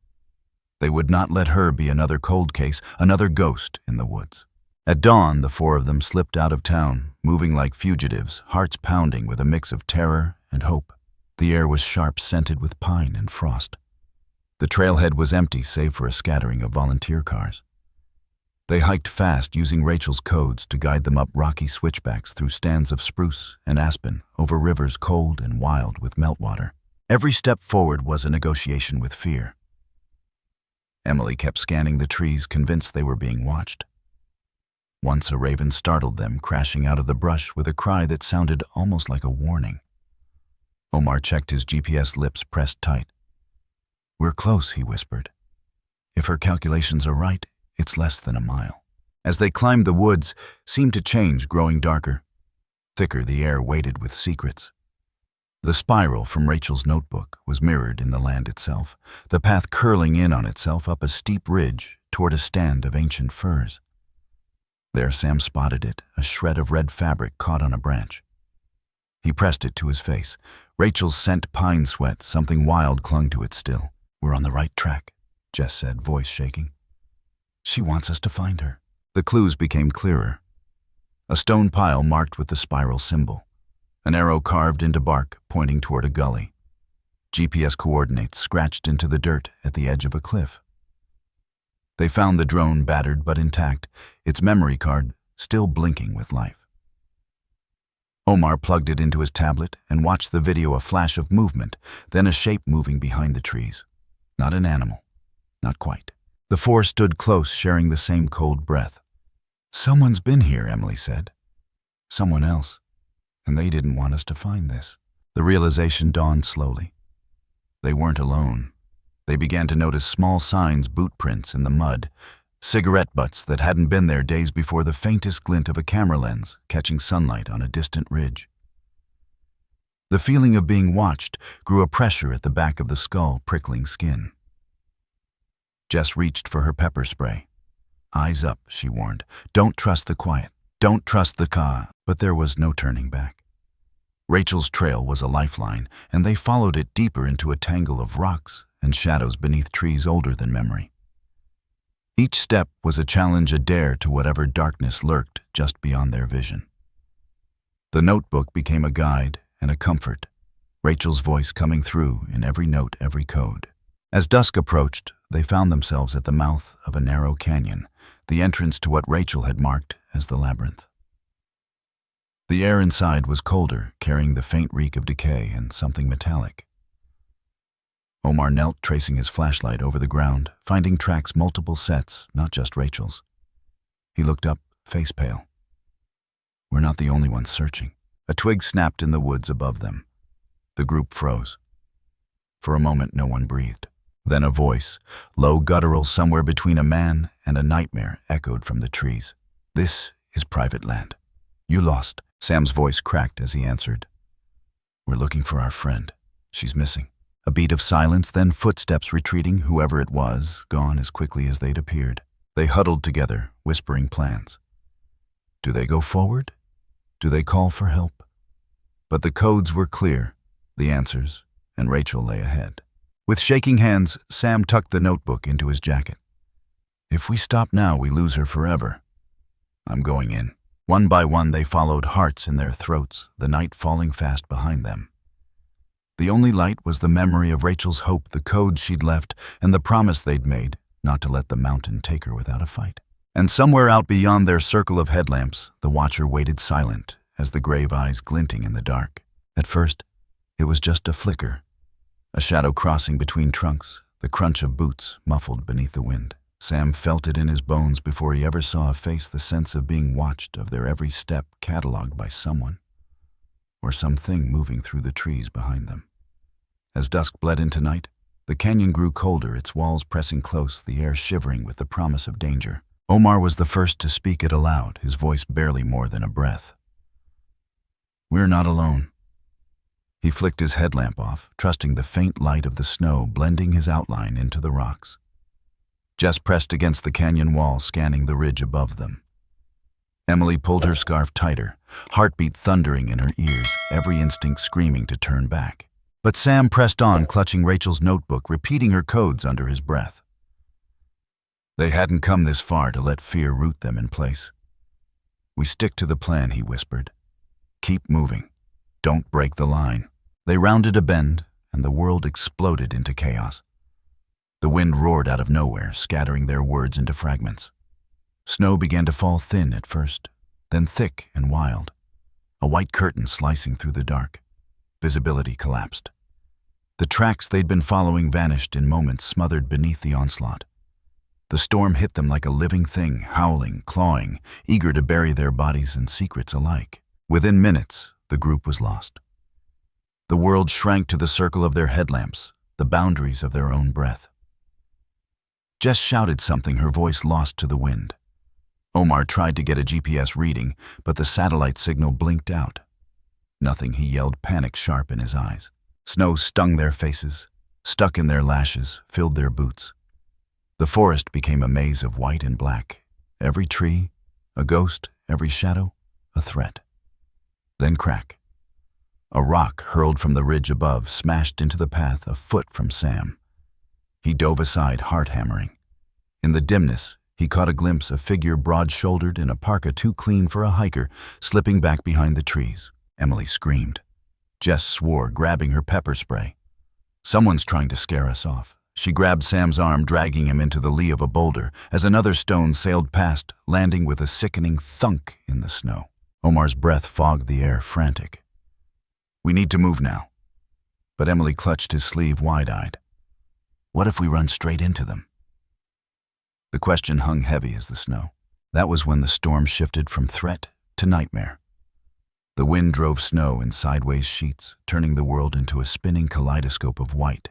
They would not let her be another cold case, another ghost in the woods. At dawn, the four of them slipped out of town, moving like fugitives, hearts pounding with a mix of terror and hope. The air was sharp, scented with pine and frost. The trailhead was empty save for a scattering of volunteer cars. They hiked fast, using Rachel's codes to guide them up rocky switchbacks through stands of spruce and aspen, over rivers cold and wild with meltwater. Every step forward was a negotiation with fear. Emily kept scanning the trees, convinced they were being watched. Once a raven startled them, crashing out of the brush with a cry that sounded almost like a warning. Omar checked his GPS, lips pressed tight. "We're close," he whispered. "If her calculations are right, it's less than a mile." As they climbed, the woods seemed to change, growing darker. Thicker, the air weighted with secrets. The spiral from Rachel's notebook was mirrored in the land itself, the path curling in on itself up a steep ridge toward a stand of ancient firs. There Sam spotted it, a shred of red fabric caught on a branch. He pressed it to his face. Rachel's scent pine sweat, something wild clung to it still. "We're on the right track," Jess said, voice shaking. "She wants us to find her." The clues became clearer. A stone pile marked with the spiral symbol. An arrow carved into bark, pointing toward a gully. GPS coordinates scratched into the dirt at the edge of a cliff. They found the drone battered but intact, its memory card still blinking with life. Omar plugged it into his tablet and watched the video, a flash of movement, then a shape moving behind the trees. Not an animal. Not quite. The four stood close, sharing the same cold breath. "Someone's been here," Emily said. "Someone else. And they didn't want us to find this." The realization dawned slowly. They weren't alone. They began to notice small signs, boot prints in the mud, cigarette butts that hadn't been there days before, the faintest glint of a camera lens catching sunlight on a distant ridge. The feeling of being watched grew, a pressure at the back of the skull, prickling skin. Jess reached for her pepper spray. "Eyes up," she warned. "Don't trust the quiet. Don't trust the ka." But there was no turning back. Rachel's trail was a lifeline, and they followed it deeper into a tangle of rocks and shadows beneath trees older than memory. Each step was a challenge, a dare to whatever darkness lurked just beyond their vision. The notebook became a guide and a comfort, Rachel's voice coming through in every note, every code. As dusk approached, they found themselves at the mouth of a narrow canyon, the entrance to what Rachel had marked as the labyrinth. The air inside was colder, carrying the faint reek of decay and something metallic. Omar knelt, tracing his flashlight over the ground, finding tracks, multiple sets, not just Rachel's. He looked up, face pale. "We're not the only ones searching." A twig snapped in the woods above them. The group froze. For a moment, no one breathed. Then a voice, low, guttural, somewhere between a man and a nightmare, echoed from the trees. "This is private land. You lost." Sam's voice cracked as he answered. "We're looking for our friend. She's missing." A beat of silence, then footsteps retreating, whoever it was, gone as quickly as they'd appeared. They huddled together, whispering plans. Do they go forward? Do they call for help? But the codes were clear, the answers, and Rachel lay ahead. With shaking hands, Sam tucked the notebook into his jacket. "If we stop now, we lose her forever. I'm going in." One by one, they followed, hearts in their throats, the night falling fast behind them. The only light was the memory of Rachel's hope, the codes she'd left, and the promise they'd made not to let the mountain take her without a fight. And somewhere out beyond their circle of headlamps, the watcher waited silent, as the grave eyes glinting in the dark. At first, it was just a flicker, a shadow crossing between trunks, the crunch of boots muffled beneath the wind. Sam felt it in his bones before he ever saw a face, the sense of being watched, of their every step cataloged by someone, or something moving through the trees behind them. As dusk bled into night, the canyon grew colder, its walls pressing close, the air shivering with the promise of danger. Omar was the first to speak it aloud, his voice barely more than a breath. "We're not alone. He flicked his headlamp off, trusting the faint light of the snow blending his outline into the rocks. Jess pressed against the canyon wall, scanning the ridge above them. Emily pulled her scarf tighter, heartbeat thundering in her ears, every instinct screaming to turn back. But Sam pressed on, clutching Rachel's notebook, repeating her codes under his breath. They hadn't come this far to let fear root them in place. "We stick to the plan," he whispered. "Keep moving. Don't break the line." They rounded a bend, and the world exploded into chaos. The wind roared out of nowhere, scattering their words into fragments. Snow began to fall thin at first, then thick and wild, a white curtain slicing through the dark. Visibility collapsed. The tracks they'd been following vanished in moments, smothered beneath the onslaught. The storm hit them like a living thing, howling, clawing, eager to bury their bodies and secrets alike. Within minutes, the group was lost. The world shrank to the circle of their headlamps, the boundaries of their own breath. Jess shouted something, her voice lost to the wind. Omar tried to get a GPS reading, but the satellite signal blinked out. "Nothing," he yelled, panic sharp in his eyes. Snow stung their faces, stuck in their lashes, filled their boots. The forest became a maze of white and black, every tree, a ghost, every shadow, a threat. Then crack. A rock hurled from the ridge above smashed into the path a foot from Sam. He dove aside, heart hammering. In the dimness, he caught a glimpse of a figure broad-shouldered in a parka too clean for a hiker, slipping back behind the trees. Emily screamed. Jess swore, grabbing her pepper spray. "Someone's trying to scare us off." She grabbed Sam's arm, dragging him into the lee of a boulder, as another stone sailed past, landing with a sickening thunk in the snow. Omar's breath fogged the air, frantic. "We need to move now." But Emily clutched his sleeve wide-eyed. "What if we run straight into them?" The question hung heavy as the snow. That was when the storm shifted from threat to nightmare. The wind drove snow in sideways sheets, turning the world into a spinning kaleidoscope of white.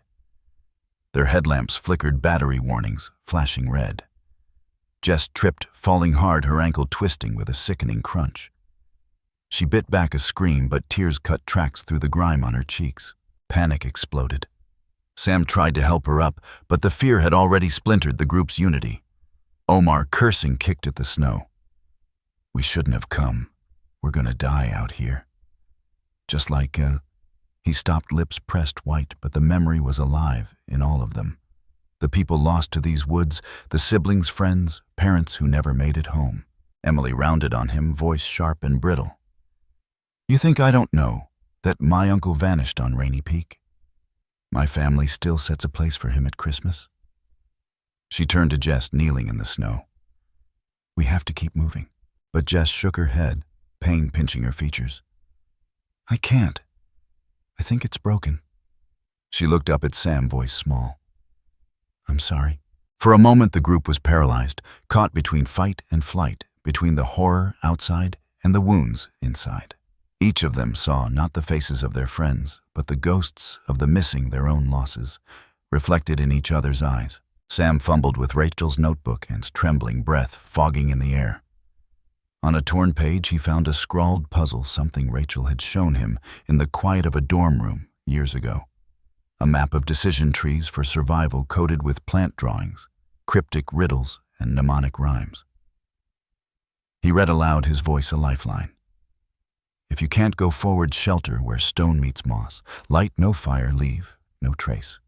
Their headlamps flickered battery warnings, flashing red. Jess tripped, falling hard, her ankle twisting with a sickening crunch. She bit back a scream, but tears cut tracks through the grime on her cheeks. Panic exploded. Sam tried to help her up, but the fear had already splintered the group's unity. Omar, cursing, kicked at the snow. "We shouldn't have come. We're gonna die out here." Just like, He stopped, lips pressed white, but the memory was alive in all of them. The people lost to these woods, the siblings, friends, parents who never made it home. Emily rounded on him, voice sharp and brittle. "You think I don't know that my uncle vanished on Rainy Peak? My family still sets a place for him at Christmas." She turned to Jess, kneeling in the snow. "We have to keep moving." But Jess shook her head, pain pinching her features. "I can't. I think it's broken." She looked up at Sam, voice small. "I'm sorry." For a moment the group was paralyzed, caught between fight and flight, between the horror outside and the wounds inside. Each of them saw not the faces of their friends, but the ghosts of the missing, their own losses, reflected in each other's eyes. Sam fumbled with Rachel's notebook, and trembling breath fogging in the air. On a torn page he found a scrawled puzzle, something Rachel had shown him in the quiet of a dorm room years ago. A map of decision trees for survival coded with plant drawings, cryptic riddles, and mnemonic rhymes. He read aloud, his voice a lifeline. "If you can't go forward, shelter where stone meets moss. Light no fire, leave no trace.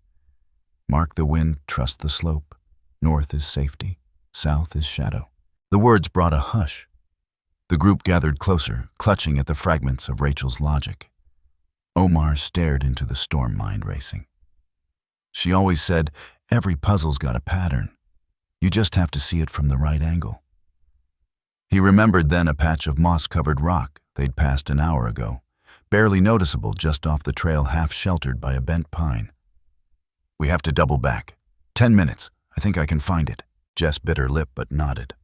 Mark the wind, trust the slope. North is safety, south is shadow." The words brought a hush. The group gathered closer, clutching at the fragments of Rachel's logic. Omar stared into the storm, mind racing. "She always said, every puzzle's got a pattern. You just have to see it from the right angle." He remembered then a patch of moss-covered rock they'd passed an hour ago, barely noticeable just off the trail, half sheltered by a bent pine. "We have to double back. 10 minutes. I think I can find it." Jess bit her lip but nodded.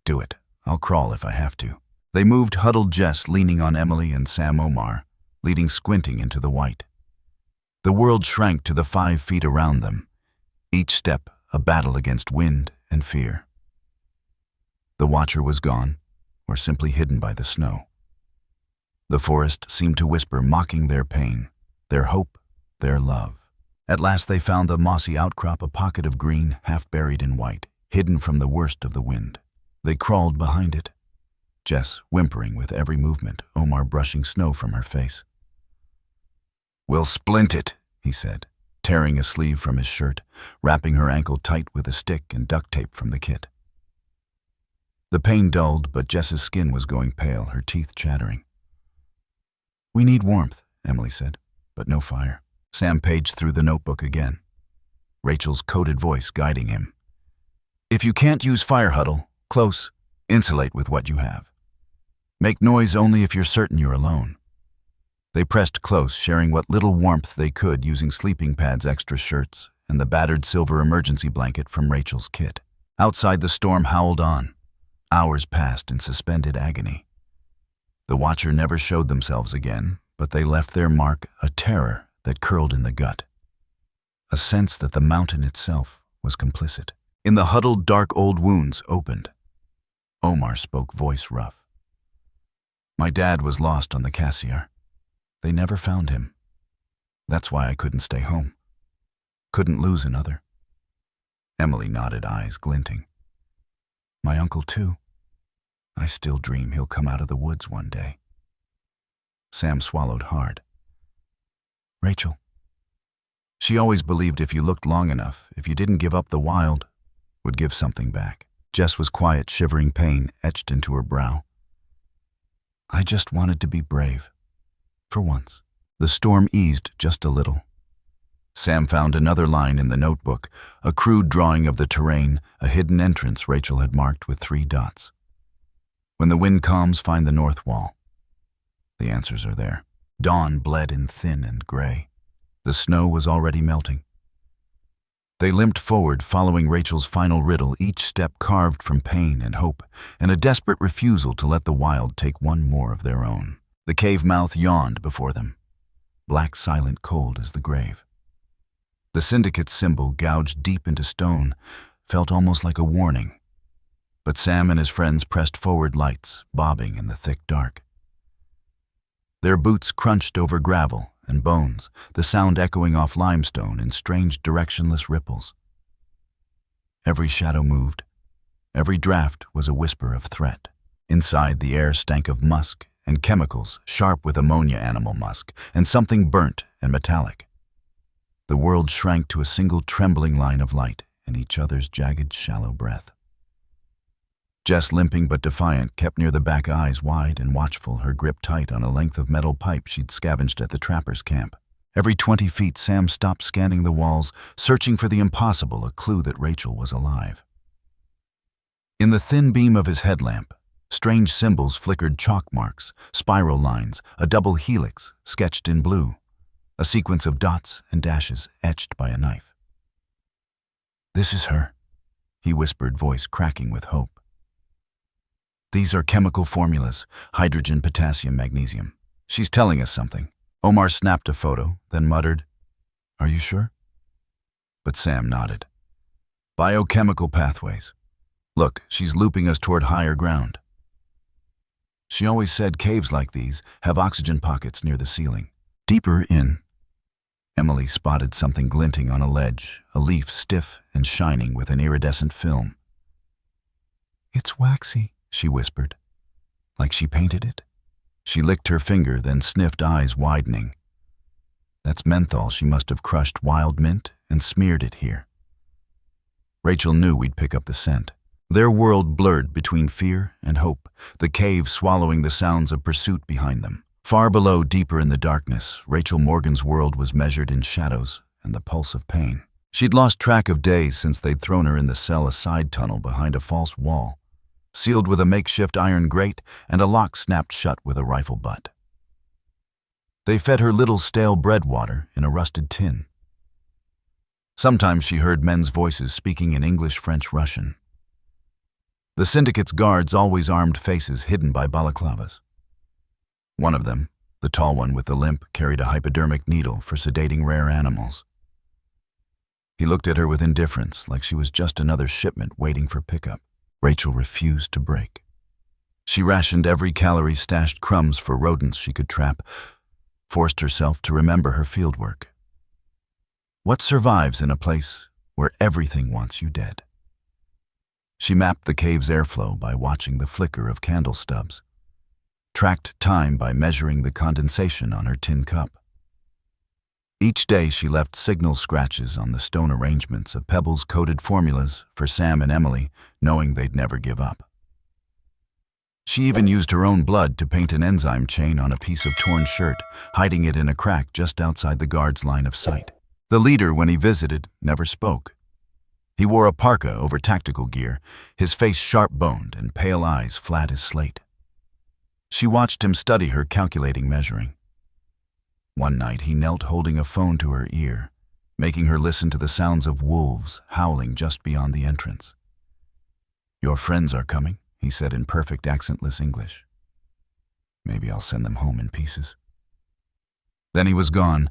"Do it. I'll crawl if I have to." They moved, huddled, Jess leaning on Emily and Sam Omar, leading squinting into the white. The world shrank to the 5 feet around them, each step a battle against wind and fear. The watcher was gone, or simply hidden by the snow. The forest seemed to whisper, mocking their pain. their hope, their love. At last they found the mossy outcrop, a pocket of green, half buried in white, hidden from the worst of the wind. They crawled behind it, Jess whimpering with every movement, Omar brushing snow from her face. "We'll splint it," he said, tearing a sleeve from his shirt, wrapping her ankle tight with a stick and duct tape from the kit. The pain dulled, but Jess's skin was going pale, her teeth chattering. "We need warmth," Emily said, but no fire. Sam paged through the notebook again, Rachel's coded voice guiding him. "If you can't use fire huddle, close, insulate with what you have. Make noise only if you're certain you're alone." They pressed close, sharing what little warmth they could, using sleeping pads, extra shirts, and the battered silver emergency blanket from Rachel's kit. Outside, the storm howled on. Hours passed in suspended agony. The Watcher never showed themselves again, but they left their mark, a terror that curled in the gut. A sense that the mountain itself was complicit. In the huddled, dark old wounds opened. Omar spoke, voice rough. "My dad was lost on the Cassiar. They never found him. That's why I couldn't stay home. Couldn't lose another." Emily nodded, eyes glinting. "My uncle, too. I still dream he'll come out of the woods one day." Sam swallowed hard. "Rachel. She always believed if you looked long enough, if you didn't give up the wild, would give something back." Jess was quiet, shivering, pain etched into her brow. "I just wanted to be brave. For once." The storm eased just a little. Sam found another line in the notebook, a crude drawing of the terrain, a hidden entrance Rachel had marked with 3 dots. "When the wind calms, find the north wall." The answers are there. Dawn bled in thin and gray. The snow was already melting. They limped forward, following Rachel's final riddle, each step carved from pain and hope, and a desperate refusal to let the wild take one more of their own. The cave mouth yawned before them, black, silent, cold as the grave. The syndicate's symbol, gouged deep into stone, felt almost like a warning. But Sam and his friends pressed forward, lights bobbing in the thick dark. Their boots crunched over gravel and bones, the sound echoing off limestone in strange, directionless ripples. Every shadow moved. Every draft was a whisper of threat. Inside, the air stank of musk and chemicals, sharp with ammonia, animal musk, and something burnt and metallic. The world shrank to a single trembling line of light and each other's jagged, shallow breath. Jess, limping but defiant, kept near the back, eyes wide and watchful, her grip tight on a length of metal pipe she'd scavenged at the trapper's camp. Every 20 feet, Sam stopped scanning the walls, searching for the impossible, a clue that Rachel was alive. In the thin beam of his headlamp, strange symbols flickered, chalk marks, spiral lines, a double helix sketched in blue, a sequence of dots and dashes etched by a knife. "This is her," he whispered, voice cracking with hope. "These are chemical formulas, hydrogen, potassium, magnesium. She's telling us something." Omar snapped a photo, then muttered, "Are you sure?" But Sam nodded. "Biochemical pathways. Look, she's looping us toward higher ground." She always said caves like these have oxygen pockets near the ceiling. Deeper in, Emily spotted something glinting on a ledge, a leaf stiff and shining with an iridescent film. "It's waxy," she whispered, "like she painted it." She licked her finger, then sniffed, eyes widening. "That's menthol. She must have crushed wild mint and smeared it here." Rachel knew we'd pick up the scent. Their world blurred between fear and hope, the cave swallowing the sounds of pursuit behind them. Far below, deeper in the darkness, Rachel Morgan's world was measured in shadows and the pulse of pain. She'd lost track of days since they'd thrown her in the cell, a side tunnel behind a false wall, sealed with a makeshift iron grate and a lock snapped shut with a rifle butt. They fed her little stale bread water in a rusted tin. Sometimes she heard men's voices speaking in English, French, Russian. The syndicate's guards, always armed faces hidden by balaclavas. One of them, the tall one with the limp, carried a hypodermic needle for sedating rare animals. He looked at her with indifference, like she was just another shipment waiting for pickup. Rachel refused to break. She rationed every calorie, stashed crumbs for rodents she could trap, forced herself to remember her fieldwork. What survives in a place where everything wants you dead? She mapped the cave's airflow by watching the flicker of candle stubs, tracked time by measuring the condensation on her tin cup. Each day she left signal scratches on the stone arrangements of pebbles-coated formulas for Sam and Emily, knowing they'd never give up. She even used her own blood to paint an enzyme chain on a piece of torn shirt, hiding it in a crack just outside the guard's line of sight. The leader, when he visited, never spoke. He wore a parka over tactical gear, his face sharp-boned and pale eyes flat as slate. She watched him study her calculating measuring. One night he knelt holding a phone to her ear, making her listen to the sounds of wolves howling just beyond the entrance. "Your friends are coming," he said in perfect accentless English. "Maybe I'll send them home in pieces." Then he was gone,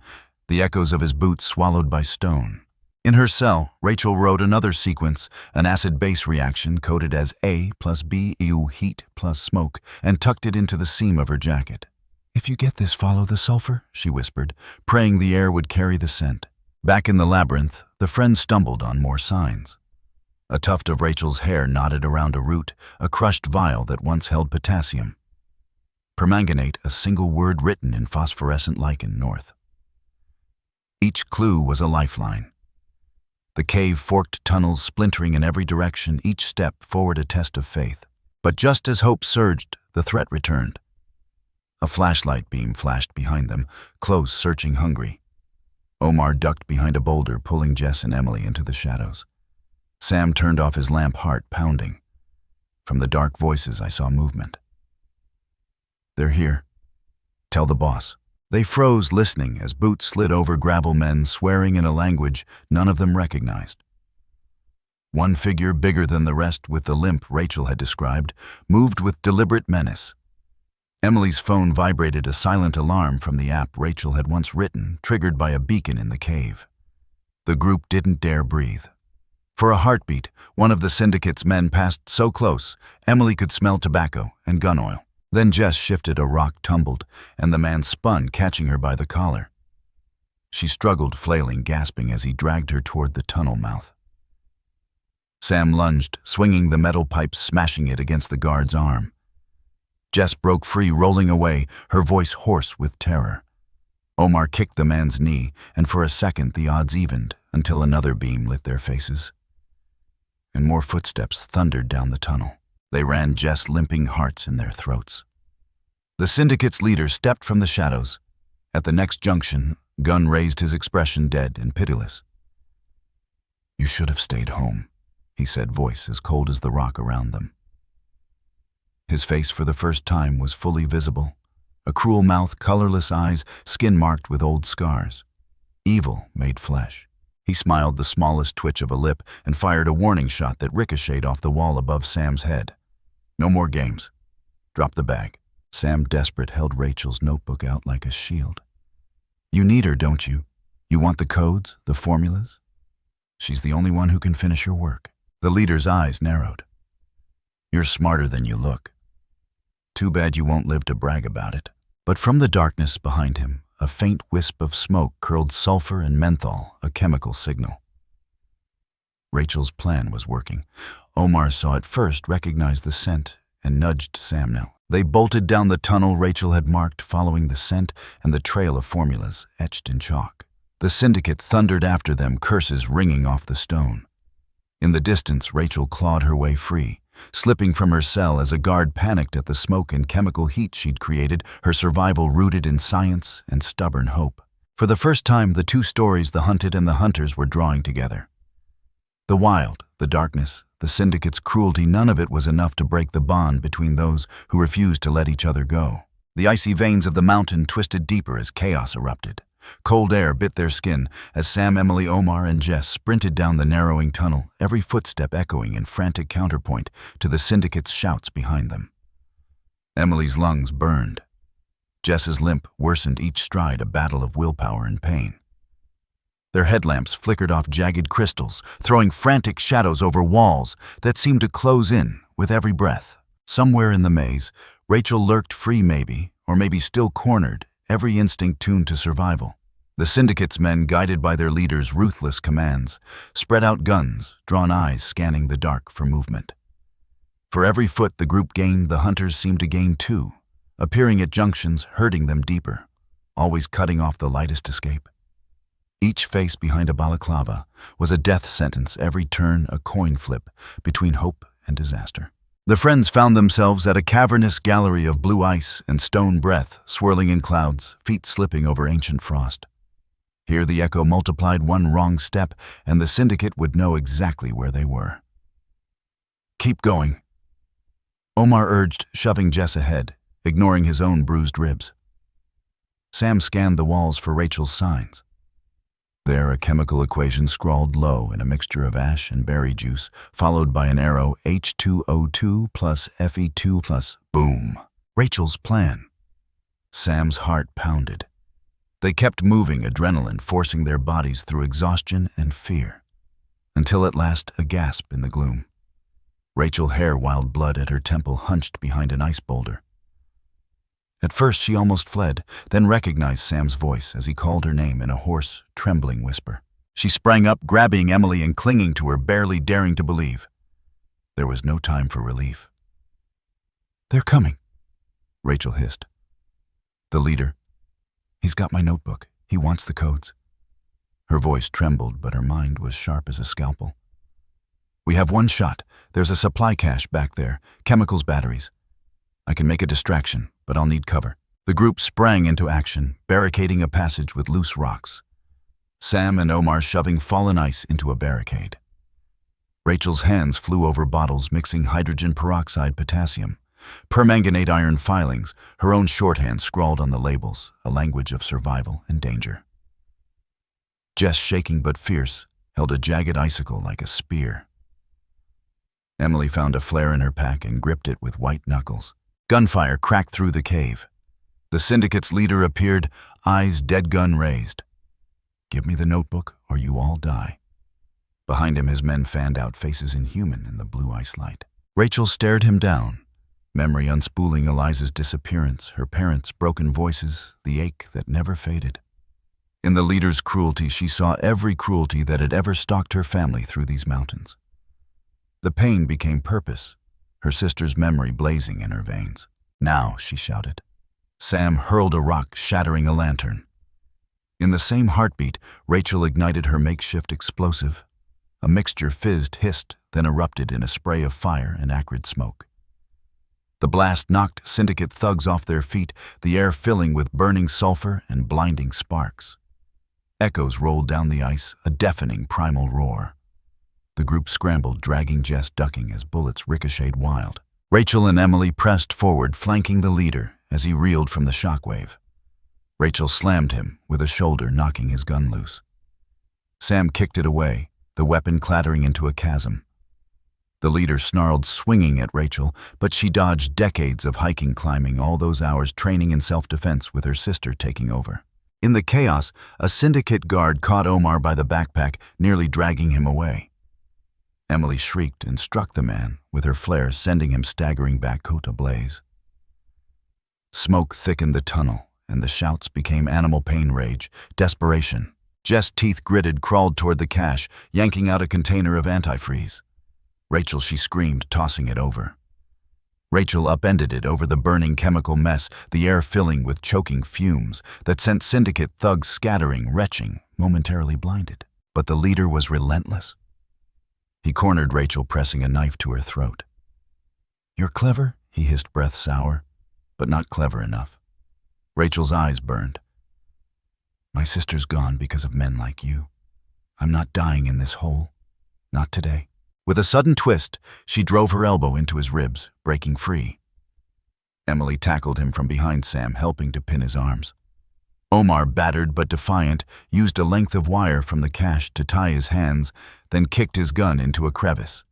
the echoes of his boots swallowed by stone. In her cell, Rachel wrote another sequence, an acid-base reaction coded as A plus BU heat plus smoke, and tucked it into the seam of her jacket. "If you get this, follow the sulfur," she whispered, praying the air would carry the scent. Back in the labyrinth, the friends stumbled on more signs. A tuft of Rachel's hair knotted around a root, a crushed vial that once held potassium. Permanganate, a single word written in phosphorescent lichen north. Each clue was a lifeline. The cave forked tunnels splintering in every direction, each step forward a test of faith. But just as hope surged, the threat returned. A flashlight beam flashed behind them, close, searching, hungry. Omar ducked behind a boulder, pulling Jess and Emily into the shadows. Sam turned off his lamp, heart pounding. From the dark voices, I saw movement. "They're here. Tell the boss." They froze, listening, as boots slid over gravel men, swearing in a language none of them recognized. One figure, bigger than the rest, with the limp Rachel had described, moved with deliberate menace. Emily's phone vibrated, a silent alarm from the app Rachel had once written, triggered by a beacon in the cave. The group didn't dare breathe. For a heartbeat, one of the syndicate's men passed so close, Emily could smell tobacco and gun oil. Then Jess shifted, a rock tumbled, and the man spun, catching her by the collar. She struggled, flailing, gasping as he dragged her toward the tunnel mouth. Sam lunged, swinging the metal pipe, smashing it against the guard's arm. Jess broke free, rolling away, her voice hoarse with terror. Omar kicked the man's knee, and for a second the odds evened, until another beam lit their faces. And more footsteps thundered down the tunnel. They ran, Jess limping, hearts in their throats. The syndicate's leader stepped from the shadows. At the next junction, Gunn raised, his expression dead and pitiless. "You should have stayed home," he said, voice as cold as the rock around them. His face for the first time was fully visible. A cruel mouth, colorless eyes, skin marked with old scars. Evil made flesh. He smiled, the smallest twitch of a lip, and fired a warning shot that ricocheted off the wall above Sam's head. "No more games. Drop the bag." Sam, desperate, held Rachel's notebook out like a shield. "You need her, don't you? You want the codes, the formulas? She's the only one who can finish your work." The leader's eyes narrowed. "You're smarter than you look. Too bad you won't live to brag about it." But from the darkness behind him, a faint wisp of smoke curled, sulfur and menthol, a chemical signal. Rachel's plan was working. Omar saw it first, recognized the scent, and nudged Sam now. They bolted down the tunnel Rachel had marked, following the scent and the trail of formulas etched in chalk. The syndicate thundered after them, curses ringing off the stone. In the distance, Rachel clawed her way free, slipping from her cell as a guard panicked at the smoke and chemical heat she'd created, her survival rooted in science and stubborn hope. For the first time, the two stories, the hunted and the hunters, were drawing together. The wild, the darkness, the syndicate's cruelty, none of it was enough to break the bond between those who refused to let each other go. The icy veins of the mountain twisted deeper as chaos erupted. Cold air bit their skin as Sam, Emily, Omar, and Jess sprinted down the narrowing tunnel, every footstep echoing in frantic counterpoint to the syndicate's shouts behind them. Emily's lungs burned. Jess's limp worsened each stride, a battle of willpower and pain. Their headlamps flickered off jagged crystals, throwing frantic shadows over walls that seemed to close in with every breath. Somewhere in the maze, Rachel lurked, free maybe, or maybe still cornered, every instinct tuned to survival. The syndicate's men, guided by their leaders' ruthless commands, spread out guns, drawn eyes scanning the dark for movement. For every foot the group gained, the hunters seemed to gain too, appearing at junctions, herding them deeper, always cutting off the lightest escape. Each face behind a balaclava was a death sentence, every turn a coin flip between hope and disaster. The friends found themselves at a cavernous gallery of blue ice and stone breath swirling in clouds, feet slipping over ancient frost. Here the echo multiplied, one wrong step, and the syndicate would know exactly where they were. "Keep going," Omar urged, shoving Jess ahead, ignoring his own bruised ribs. Sam scanned the walls for Rachel's signs. There, a chemical equation scrawled low in a mixture of ash and berry juice, followed by an arrow, H2O2 plus Fe2 plus boom. Rachel's plan. Sam's heart pounded. They kept moving, adrenaline forcing their bodies through exhaustion and fear, until at last a gasp in the gloom. Rachel, hair wild blood at her temple, hunched behind an ice boulder. At first she almost fled, then recognized Sam's voice as he called her name in a hoarse, trembling whisper. She sprang up, grabbing Emily and clinging to her, barely daring to believe. There was no time for relief. "They're coming," Rachel hissed. "The leader. He's got my notebook. He wants the codes." Her voice trembled, but her mind was sharp as a scalpel. "We have one shot. There's a supply cache back there, chemicals, batteries. I can make a distraction, but I'll need cover." The group sprang into action, barricading a passage with loose rocks. Sam and Omar shoving fallen ice into a barricade. Rachel's hands flew over bottles mixing hydrogen peroxide, potassium, permanganate iron filings, her own shorthand scrawled on the labels, a language of survival and danger. Jess, shaking but fierce, held a jagged icicle like a spear. Emily found a flare in her pack and gripped it with white knuckles. Gunfire cracked through the cave. The syndicate's leader appeared, eyes dead gun raised. "Give me the notebook or you all die." Behind him his men fanned out, faces inhuman in the blue ice light. Rachel stared him down, memory unspooling Eliza's disappearance, her parents' broken voices, the ache that never faded. In the leader's cruelty she saw every cruelty that had ever stalked her family through these mountains. The pain became purpose, her sister's memory blazing in her veins. "Now," she shouted. Sam hurled a rock, shattering a lantern. In the same heartbeat, Rachel ignited her makeshift explosive. A mixture fizzed, hissed, then erupted in a spray of fire and acrid smoke. The blast knocked syndicate thugs off their feet, the air filling with burning sulfur and blinding sparks. Echoes rolled down the ice, a deafening primal roar. The group scrambled, dragging Jess, ducking as bullets ricocheted wild. Rachel and Emily pressed forward, flanking the leader as he reeled from the shockwave. Rachel slammed him with a shoulder, knocking his gun loose. Sam kicked it away, the weapon clattering into a chasm. The leader snarled, swinging at Rachel, but she dodged, decades of hiking, climbing, all those hours training in self-defense with her sister taking over. In the chaos, a syndicate guard caught Omar by the backpack, nearly dragging him away. Emily shrieked and struck the man with her flare, sending him staggering back, coat ablaze. Smoke thickened the tunnel, and the shouts became animal pain, rage, desperation. Jess, teeth gritted, crawled toward the cache, yanking out a container of antifreeze. "Rachel," she screamed, tossing it over. Rachel upended it over the burning chemical mess, the air filling with choking fumes that sent syndicate thugs scattering, retching, momentarily blinded. But the leader was relentless. He cornered Rachel, pressing a knife to her throat. "You're clever," he hissed, breath sour, but not clever enough. Rachel's eyes burned. "My sister's gone because of men like you. I'm not dying in this hole. Not today." With a sudden twist, she drove her elbow into his ribs, breaking free. Emily tackled him from behind Sam, helping to pin his arms. Omar, battered but defiant, used a length of wire from the cache to tie his hands, then kicked his gun into a crevice.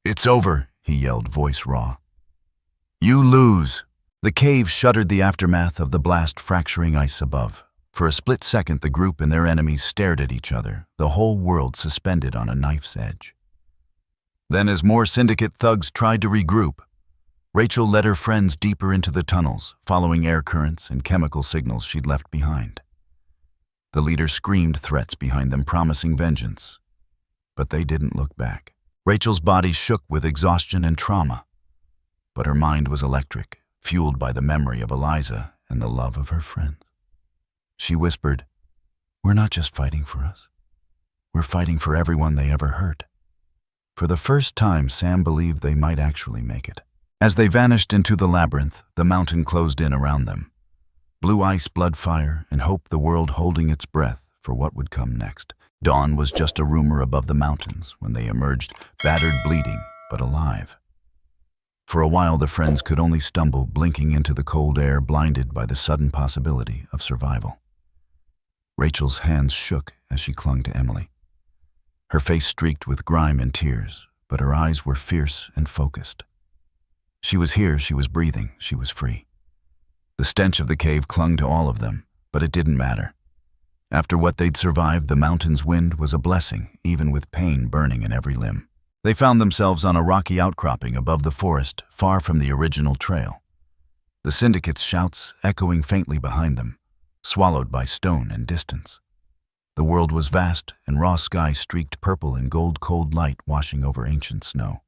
"It's over," he yelled, voice raw. "You lose." The cave shuddered, the aftermath of the blast fracturing ice above. For a split second, the group and their enemies stared at each other, the whole world suspended on a knife's edge. Then, as more syndicate thugs tried to regroup, Rachel led her friends deeper into the tunnels, following air currents and chemical signals she'd left behind. The leader screamed threats behind them, promising vengeance, but they didn't look back. Rachel's body shook with exhaustion and trauma, but her mind was electric, fueled by the memory of Eliza and the love of her friends. She whispered, "We're not just fighting for us. We're fighting for everyone they ever hurt." For the first time, Sam believed they might actually make it. As they vanished into the labyrinth, the mountain closed in around them. Blue ice, blood fire, and hope, the world holding its breath for what would come next. Dawn was just a rumor above the mountains when they emerged, battered, bleeding, but alive. For a while, the friends could only stumble, blinking into the cold air, blinded by the sudden possibility of survival. Rachel's hands shook as she clung to Emily. Her face streaked with grime and tears, but her eyes were fierce and focused. She was here, she was breathing, she was free. The stench of the cave clung to all of them, but it didn't matter. After what they'd survived, the mountain's wind was a blessing, even with pain burning in every limb. They found themselves on a rocky outcropping above the forest, far from the original trail. The syndicate's shouts echoing faintly behind them, swallowed by stone and distance. The world was vast, and raw sky streaked purple in gold-cold light washing over ancient snow.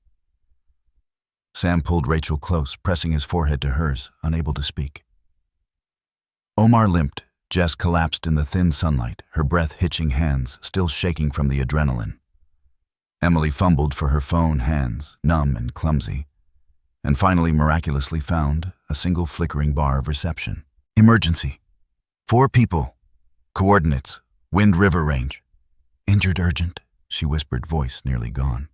Sam pulled Rachel close, pressing his forehead to hers, unable to speak. Omar limped. Jess collapsed in the thin sunlight, her breath-hitching hands still shaking from the adrenaline. Emily fumbled for her phone, hands numb and clumsy, and finally miraculously found a single flickering bar of reception. "Emergency. 4 people. Coordinates. Wind River Range. Injured urgent," she whispered, voice nearly gone.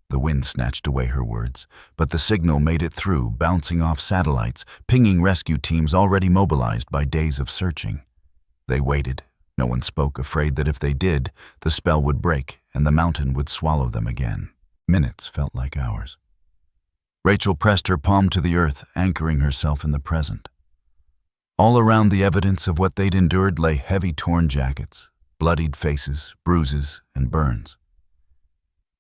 The wind snatched away her words, but the signal made it through, bouncing off satellites, pinging rescue teams already mobilized by days of searching. They waited. No one spoke, afraid that if they did, the spell would break and the mountain would swallow them again. Minutes felt like hours. Rachel pressed her palm to the earth, anchoring herself in the present. All around, the evidence of what they'd endured lay: heavy torn jackets, bloodied faces, bruises, and burns.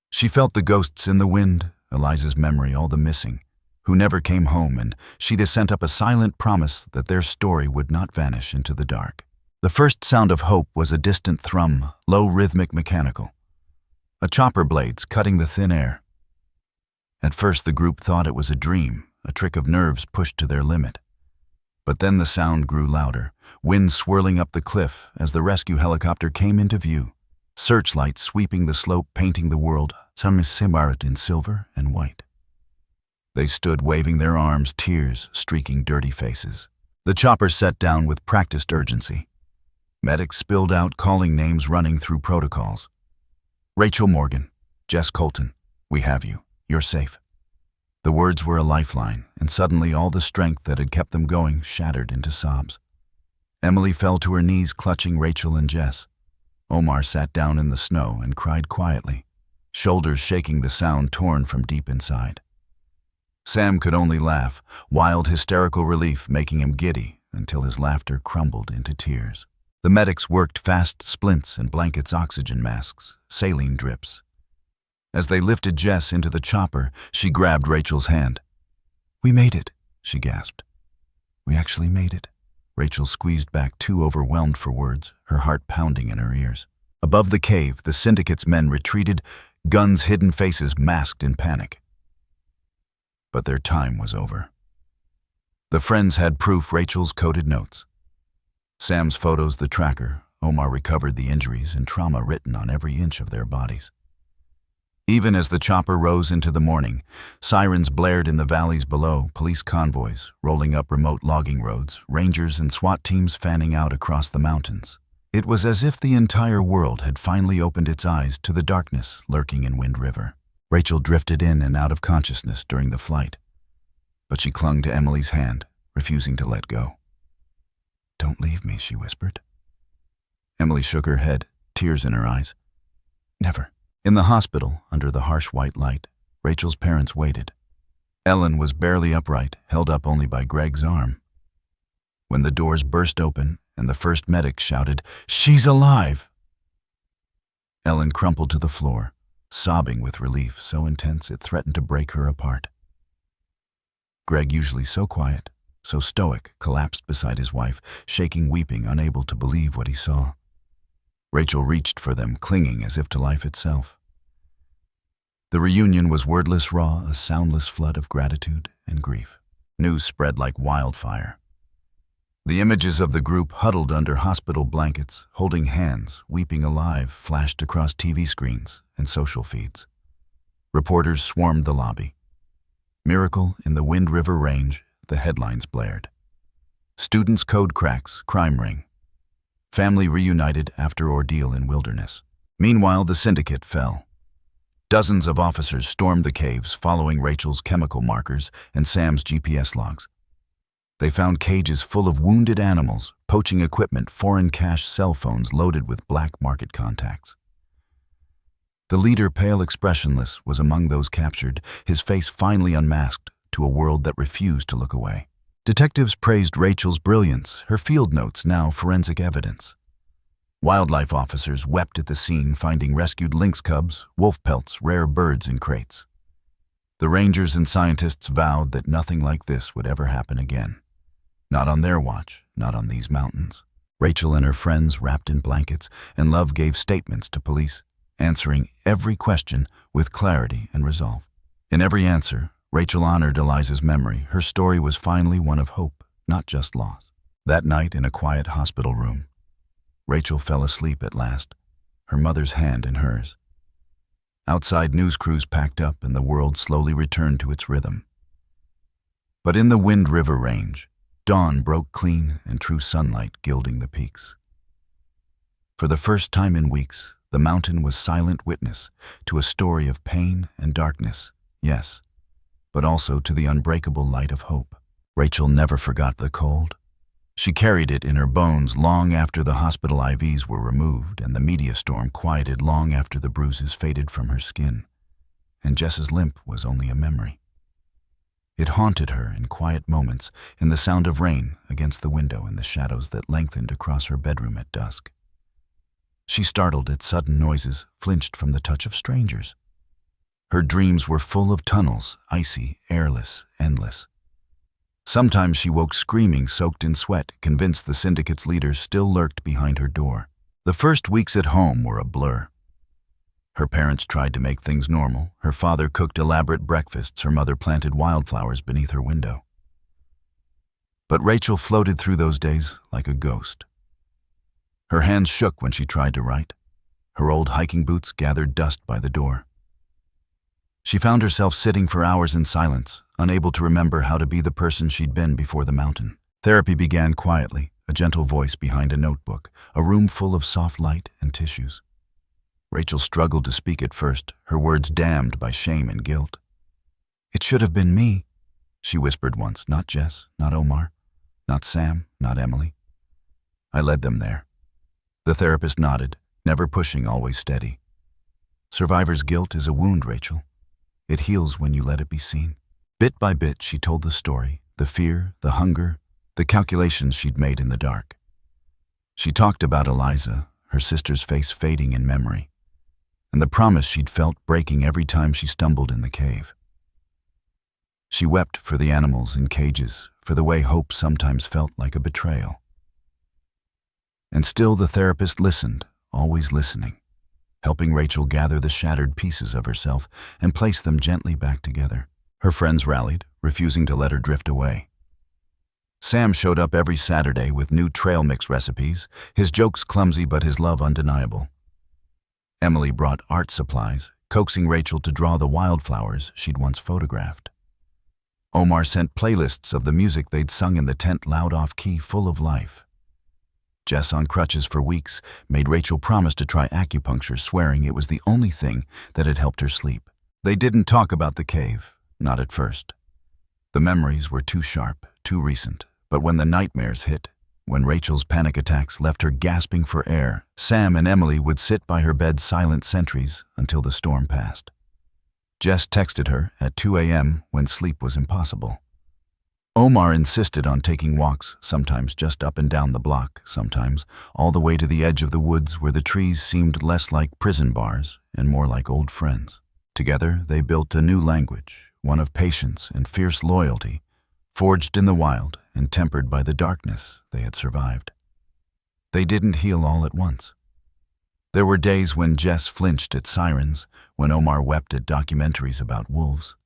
She felt the ghosts in the wind, Eliza's memory, all the missing, who never came home, and she'd sent up a silent promise that their story would not vanish into the dark. The first sound of hope was a distant thrum, low, rhythmic, mechanical. A chopper blades cutting the thin air. At first the group thought it was a dream, a trick of nerves pushed to their limit. But then the sound grew louder, wind swirling up the cliff as the rescue helicopter came into view, searchlights sweeping the slope, painting the world, some simbarat in silver and white. They stood waving their arms, tears streaking dirty faces. The chopper set down with practiced urgency. Medics spilled out, calling names, running through protocols. "Rachel Morgan, Jess Colton, we have you. You're safe." The words were a lifeline, and suddenly all the strength that had kept them going shattered into sobs. Emily fell to her knees, clutching Rachel and Jess. Omar sat down in the snow and cried quietly, shoulders shaking, the sound torn from deep inside. Sam could only laugh, wild, hysterical relief making him giddy until his laughter crumbled into tears. The medics worked fast, splints and blankets, oxygen masks, saline drips. As they lifted Jess into the chopper, she grabbed Rachel's hand. "We made it," she gasped. "We actually made it." Rachel squeezed back, too overwhelmed for words, her heart pounding in her ears. Above the cave, the syndicate's men retreated, guns, hidden faces masked in panic. But their time was over. The friends had proof: Rachel's coded notes, Sam's photos, the tracker. Omar recovered the injuries and trauma written on every inch of their bodies. Even as the chopper rose into the morning, sirens blared in the valleys below, police convoys rolling up remote logging roads, rangers and SWAT teams fanning out across the mountains. It was as if the entire world had finally opened its eyes to the darkness lurking in Wind River. Rachel drifted in and out of consciousness during the flight, but she clung to Emily's hand, refusing to let go. "Don't leave me," she whispered. Emily shook her head, tears in her eyes. "Never." In the hospital, under the harsh white light, Rachel's parents waited. Ellen was barely upright, held up only by Greg's arm. When the doors burst open and the first medic shouted, "She's alive!" Ellen crumpled to the floor, sobbing with relief so intense it threatened to break her apart. Greg, usually so quiet, so stoic, collapsed beside his wife, shaking, weeping, unable to believe what he saw. Rachel reached for them, clinging as if to life itself. The reunion was wordless, raw, a soundless flood of gratitude and grief. News spread like wildfire. The images of the group huddled under hospital blankets, holding hands, weeping alive, flashed across TV screens and social feeds. Reporters swarmed the lobby. Miracle in the Wind River Range, the headlines blared. Students code cracks, crime ring. Family reunited after ordeal in wilderness. Meanwhile, the syndicate fell. Dozens of officers stormed the caves, following Rachel's chemical markers and Sam's GPS logs. They found cages full of wounded animals, poaching equipment, foreign cash, cell phones loaded with black market contacts. The leader, pale, expressionless, was among those captured, his face finally unmasked to a world that refused to look away. Detectives praised Rachel's brilliance, her field notes now forensic evidence. Wildlife officers wept at the scene, finding rescued lynx cubs, wolf pelts, rare birds in crates. The rangers and scientists vowed that nothing like this would ever happen again. Not on their watch, not on these mountains. Rachel and her friends wrapped in blankets, and Love gave statements to police, answering every question with clarity and resolve. In every answer, Rachel honored Eliza's memory. Her story was finally one of hope, not just loss. That night, in a quiet hospital room, Rachel fell asleep at last, her mother's hand in hers. Outside, news crews packed up and the world slowly returned to its rhythm. But in the Wind River Range, dawn broke clean and true sunlight gilding the peaks. For the first time in weeks, the mountain was silent witness to a story of pain and darkness, yes, but also to the unbreakable light of hope. Rachel never forgot the cold. She carried it in her bones long after the hospital IVs were removed and the media storm quieted long after the bruises faded from her skin, and Jess's limp was only a memory. It haunted her in quiet moments, in the sound of rain against the window and the shadows that lengthened across her bedroom at dusk. She startled at sudden noises, flinched from the touch of strangers. Her dreams were full of tunnels, icy, airless, endless. Sometimes she woke screaming, soaked in sweat, convinced the syndicate's leader still lurked behind her door. The first weeks at home were a blur. Her parents tried to make things normal. Her father cooked elaborate breakfasts. Her mother planted wildflowers beneath her window. But Rachel floated through those days like a ghost. Her hands shook when she tried to write. Her old hiking boots gathered dust by the door. She found herself sitting for hours in silence, unable to remember how to be the person she'd been before the mountain. Therapy began quietly, a gentle voice behind a notebook, a room full of soft light and tissues. Rachel struggled to speak at first, her words damned by shame and guilt. "It should have been me," she whispered once, "not Jess, not Omar, not Sam, not Emily. I led them there." The therapist nodded, never pushing, always steady. "Survivor's guilt is a wound, Rachel. It heals when you let it be seen." Bit by bit, she told the story, the fear, the hunger, the calculations she'd made in the dark. She talked about Eliza, her sister's face fading in memory, and the promise she'd felt breaking every time she stumbled in the cave. She wept for the animals in cages, for the way hope sometimes felt like a betrayal. And still the therapist listened, always listening, helping Rachel gather the shattered pieces of herself and place them gently back together. Her friends rallied, refusing to let her drift away. Sam showed up every Saturday with new trail mix recipes, his jokes clumsy but his love undeniable. Emily brought art supplies, coaxing Rachel to draw the wildflowers she'd once photographed. Omar sent playlists of the music they'd sung in the tent, loud off-key, full of life. Jess, on crutches for weeks, made Rachel promise to try acupuncture, swearing it was the only thing that had helped her sleep. They didn't talk about the cave, not at first. The memories were too sharp, too recent. But when the nightmares hit, when Rachel's panic attacks left her gasping for air, Sam and Emily would sit by her bed, silent sentries, until the storm passed. Jess texted her at 2 a.m. when sleep was impossible. Omar insisted on taking walks, sometimes just up and down the block, sometimes all the way to the edge of the woods where the trees seemed less like prison bars and more like old friends. Together, they built a new language, one of patience and fierce loyalty, forged in the wild and tempered by the darkness they had survived. They didn't heal all at once. There were days when Jess flinched at sirens, when Omar wept at documentaries about wolves.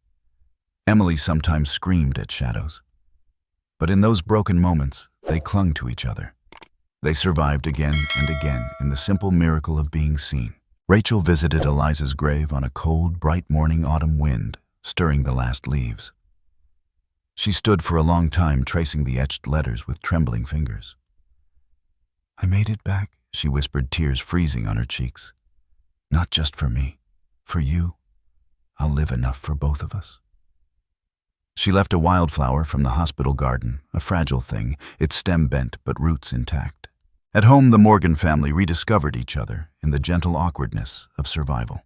Emily sometimes screamed at shadows. But in those broken moments, they clung to each other. They survived again and again in the simple miracle of being seen. Rachel visited Eliza's grave on a cold, bright morning autumn wind, stirring the last leaves. She stood for a long time tracing the etched letters with trembling fingers. "I made it back," she whispered, tears freezing on her cheeks. "Not just for me, for you. I'll live enough for both of us." She left a wildflower from the hospital garden, a fragile thing, its stem bent but roots intact. At home, the Morgan family rediscovered each other in the gentle awkwardness of survival.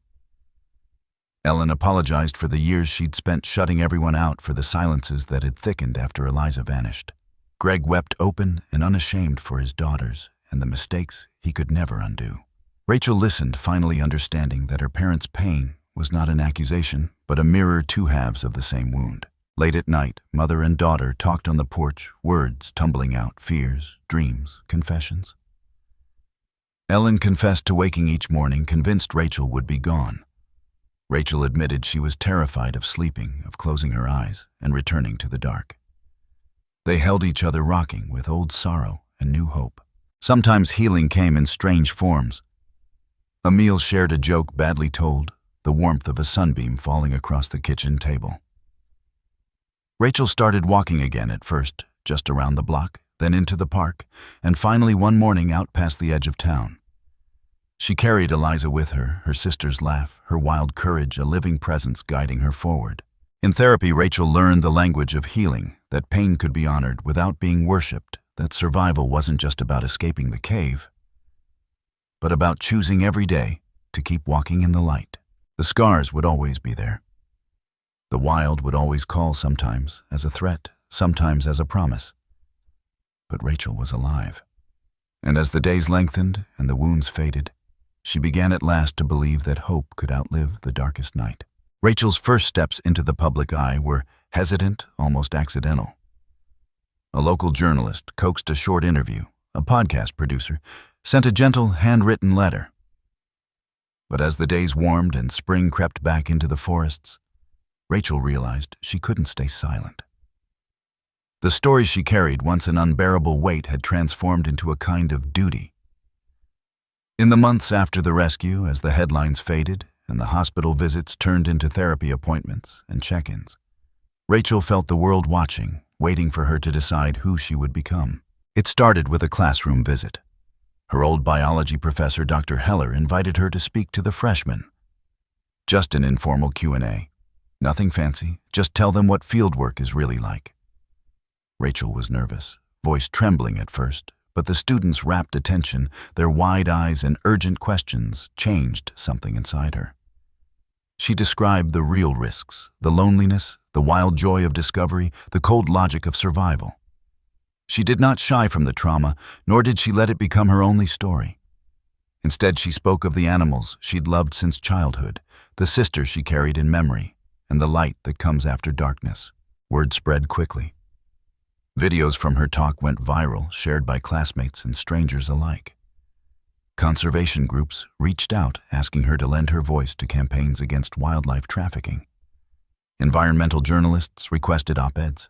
Ellen apologized for the years she'd spent shutting everyone out, for the silences that had thickened after Eliza vanished. Greg wept open and unashamed for his daughters and the mistakes he could never undo. Rachel listened, finally understanding that her parents' pain was not an accusation, but a mirror, two halves of the same wound. Late at night, mother and daughter talked on the porch, words tumbling out, fears, dreams, confessions. Ellen confessed to waking each morning, convinced Rachel would be gone. Rachel admitted she was terrified of sleeping, of closing her eyes and returning to the dark. They held each other, rocking with old sorrow and new hope. Sometimes healing came in strange forms. A meal shared, a joke badly told, the warmth of a sunbeam falling across the kitchen table. Rachel started walking again, at first just around the block, then into the park, and finally one morning out past the edge of town. She carried Eliza with her, her sister's laugh, her wild courage, a living presence guiding her forward. In therapy, Rachel learned the language of healing, that pain could be honored without being worshipped, that survival wasn't just about escaping the cave, but about choosing every day to keep walking in the light. The scars would always be there. The wild would always call, sometimes as a threat, sometimes as a promise. But Rachel was alive. And as the days lengthened and the wounds faded, she began at last to believe that hope could outlive the darkest night. Rachel's first steps into the public eye were hesitant, almost accidental. A local journalist coaxed a short interview. A podcast producer sent a gentle, handwritten letter. But as the days warmed and spring crept back into the forests, Rachel realized she couldn't stay silent. The story she carried, once an unbearable weight, had transformed into a kind of duty. In the months after the rescue, as the headlines faded and the hospital visits turned into therapy appointments and check-ins, Rachel felt the world watching, waiting for her to decide who she would become. It started with a classroom visit. Her old biology professor, Dr. Heller, invited her to speak to the freshmen. Just an informal Q&A. Nothing fancy, just tell them what fieldwork is really like. Rachel was nervous, voice trembling at first, but the students' rapt attention, their wide eyes and urgent questions changed something inside her. She described the real risks, the loneliness, the wild joy of discovery, the cold logic of survival. She did not shy from the trauma, nor did she let it become her only story. Instead, she spoke of the animals she'd loved since childhood, the sisters she carried in memory, and the light that comes after darkness. Word spread quickly. Videos from her talk went viral, shared by classmates and strangers alike. Conservation groups reached out, asking her to lend her voice to campaigns against wildlife trafficking. Environmental journalists requested op-eds.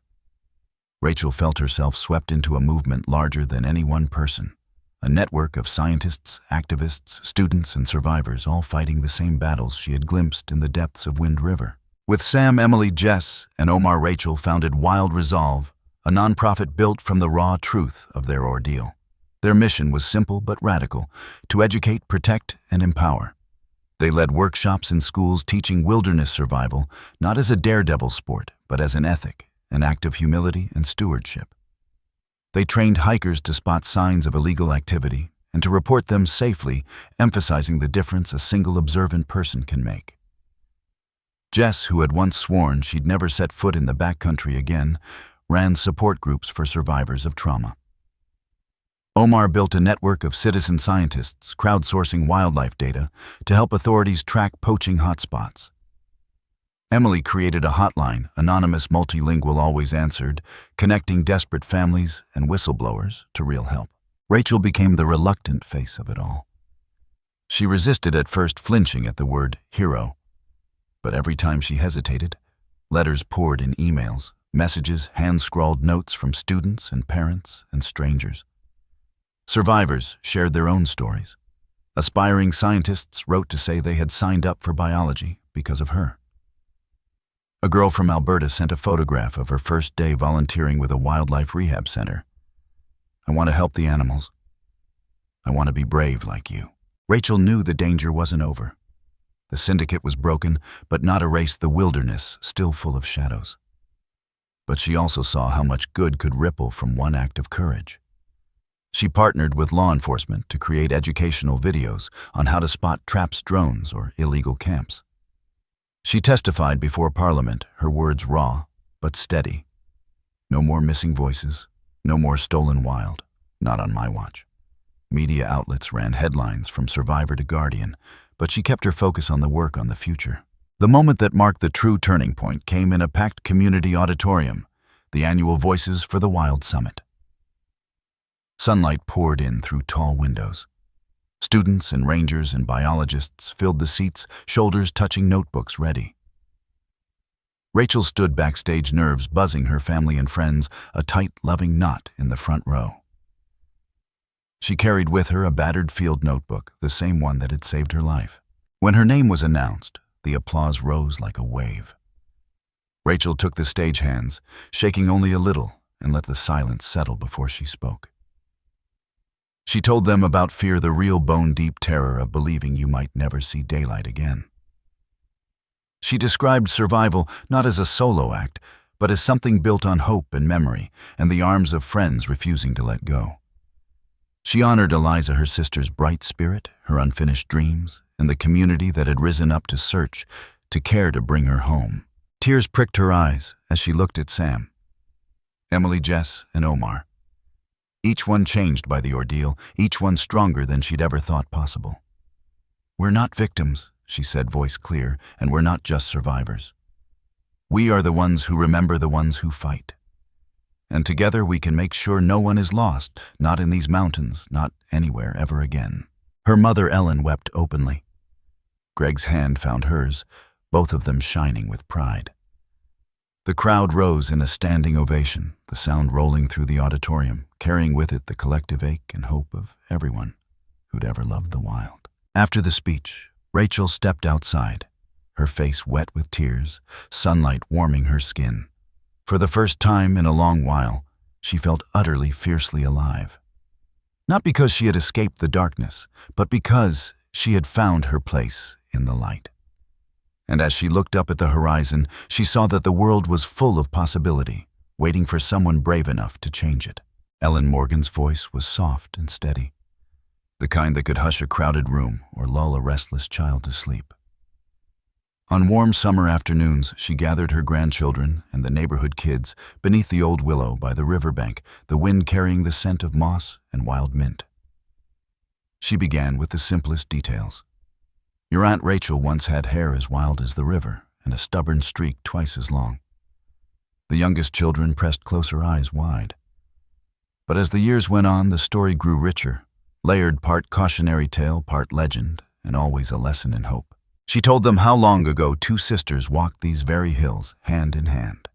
Rachel felt herself swept into a movement larger than any one person, a network of scientists, activists, students, and survivors, all fighting the same battles she had glimpsed in the depths of Wind River. With Sam, Emily, Jess, and Omar, Rachel founded Wild Resolve, a nonprofit built from the raw truth of their ordeal. Their mission was simple but radical: to educate, protect, and empower. They led workshops in schools teaching wilderness survival, not as a daredevil sport, but as an ethic, an act of humility and stewardship. They trained hikers to spot signs of illegal activity and to report them safely, emphasizing the difference a single observant person can make. Jess, who had once sworn she'd never set foot in the backcountry again, ran support groups for survivors of trauma. Omar built a network of citizen scientists crowdsourcing wildlife data to help authorities track poaching hotspots. Emily created a hotline, anonymous, multilingual, always answered, connecting desperate families and whistleblowers to real help. Rachel became the reluctant face of it all. She resisted at first, flinching at the word hero. But every time she hesitated, letters poured in, emails, messages, hand-scrawled notes from students and parents and strangers. Survivors shared their own stories. Aspiring scientists wrote to say they had signed up for biology because of her. A girl from Alberta sent a photograph of her first day volunteering with a wildlife rehab center. "I want to help the animals. I want to be brave like you." Rachel knew the danger wasn't over. The syndicate was broken, but not erased, the wilderness still full of shadows. But she also saw how much good could ripple from one act of courage. She partnered with law enforcement to create educational videos on how to spot traps, drones, or illegal camps. She testified before Parliament, her words raw but steady. "No more missing voices, no more stolen wild, not on my watch." Media outlets ran headlines from Survivor to Guardian, but she kept her focus on the work on the future. The moment that marked the true turning point came in a packed community auditorium, the annual Voices for the Wild Summit. Sunlight poured in through tall windows. Students and rangers and biologists filled the seats, shoulders touching, notebooks ready. Rachel stood backstage, nerves buzzing, her family and friends, a tight, loving knot in the front row. She carried with her a battered field notebook, the same one that had saved her life. When her name was announced, the applause rose like a wave. Rachel took the stagehands, shaking only a little, and let the silence settle before she spoke. She told them about fear, the real bone-deep terror of believing you might never see daylight again. She described survival not as a solo act, but as something built on hope and memory, and the arms of friends refusing to let go. She honored Eliza, her sister's bright spirit, her unfinished dreams, and the community that had risen up to search, to care to bring her home. Tears pricked her eyes as she looked at Sam, Emily, Jess, and Omar. Each one changed by the ordeal, each one stronger than she'd ever thought possible. "We're not victims," she said, voice clear, "and we're not just survivors. We are the ones who remember, the ones who fight. And together we can make sure no one is lost, not in these mountains, not anywhere ever again." Her mother, Ellen, wept openly. Greg's hand found hers, both of them shining with pride. The crowd rose in a standing ovation, the sound rolling through the auditorium, carrying with it the collective ache and hope of everyone who'd ever loved the wild. After the speech, Rachel stepped outside, her face wet with tears, sunlight warming her skin. For the first time in a long while, she felt utterly, fiercely alive. Not because she had escaped the darkness, but because she had found her place in the light. And as she looked up at the horizon, she saw that the world was full of possibility, waiting for someone brave enough to change it. Ellen Morgan's voice was soft and steady, the kind that could hush a crowded room or lull a restless child to sleep. On warm summer afternoons, she gathered her grandchildren and the neighborhood kids beneath the old willow by the riverbank, the wind carrying the scent of moss and wild mint. She began with the simplest details. "Your Aunt Rachel once had hair as wild as the river and a stubborn streak twice as long." The youngest children pressed closer, eyes wide. But as the years went on, the story grew richer, layered, part cautionary tale, part legend, and always a lesson in hope. She told them how long ago two sisters walked these very hills, hand in hand.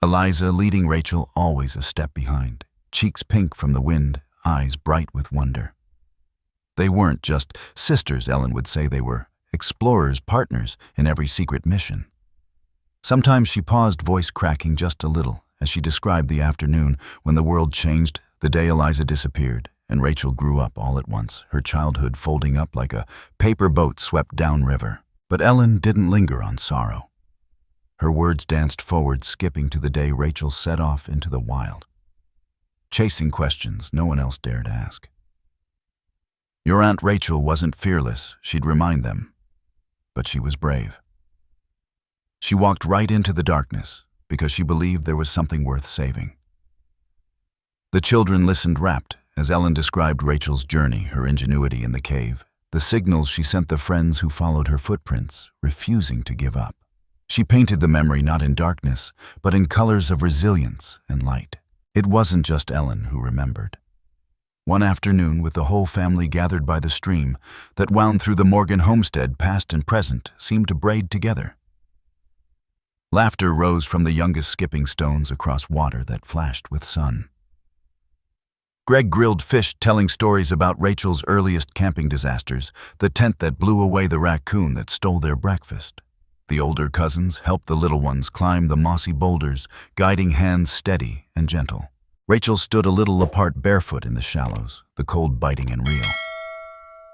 Eliza leading Rachel always a step behind, cheeks pink from the wind, eyes bright with wonder. They weren't just sisters, Ellen would say, they were explorers, partners in every secret mission. Sometimes she paused, voice cracking just a little, as she described the afternoon when the world changed, the day Eliza disappeared, and Rachel grew up all at once, her childhood folding up like a paper boat swept downriver. But Ellen didn't linger on sorrow. Her words danced forward, skipping to the day Rachel set off into the wild, chasing questions no one else dared ask. Your Aunt Rachel wasn't fearless, she'd remind them, but she was brave. She walked right into the darkness because she believed there was something worth saving. The children listened rapt as Ellen described Rachel's journey, her ingenuity in the cave, the signals she sent the friends who followed her footprints, refusing to give up. She painted the memory not in darkness, but in colors of resilience and light. It wasn't just Ellen who remembered. One afternoon, with the whole family gathered by the stream that wound through the Morgan homestead, past and present seemed to braid together. Laughter rose from the youngest skipping stones across water that flashed with sun. Greg grilled fish, telling stories about Rachel's earliest camping disasters, the tent that blew away the raccoon that stole their breakfast. The older cousins helped the little ones climb the mossy boulders, guiding hands steady and gentle. Rachel stood a little apart, barefoot in the shallows, the cold biting and real.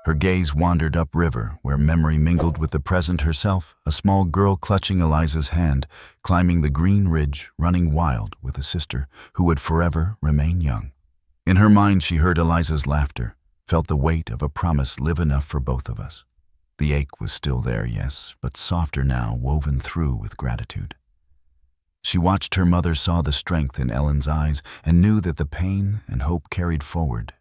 Her gaze wandered upriver, where memory mingled with the present herself, a small girl clutching Eliza's hand, climbing the green ridge, running wild with a sister who would forever remain young. In her mind she heard Eliza's laughter, felt the weight of a promise live enough for both of us. The ache was still there, yes, but softer now, woven through with gratitude. She watched her mother, saw the strength in Ellen's eyes, and knew that the pain and hope carried forward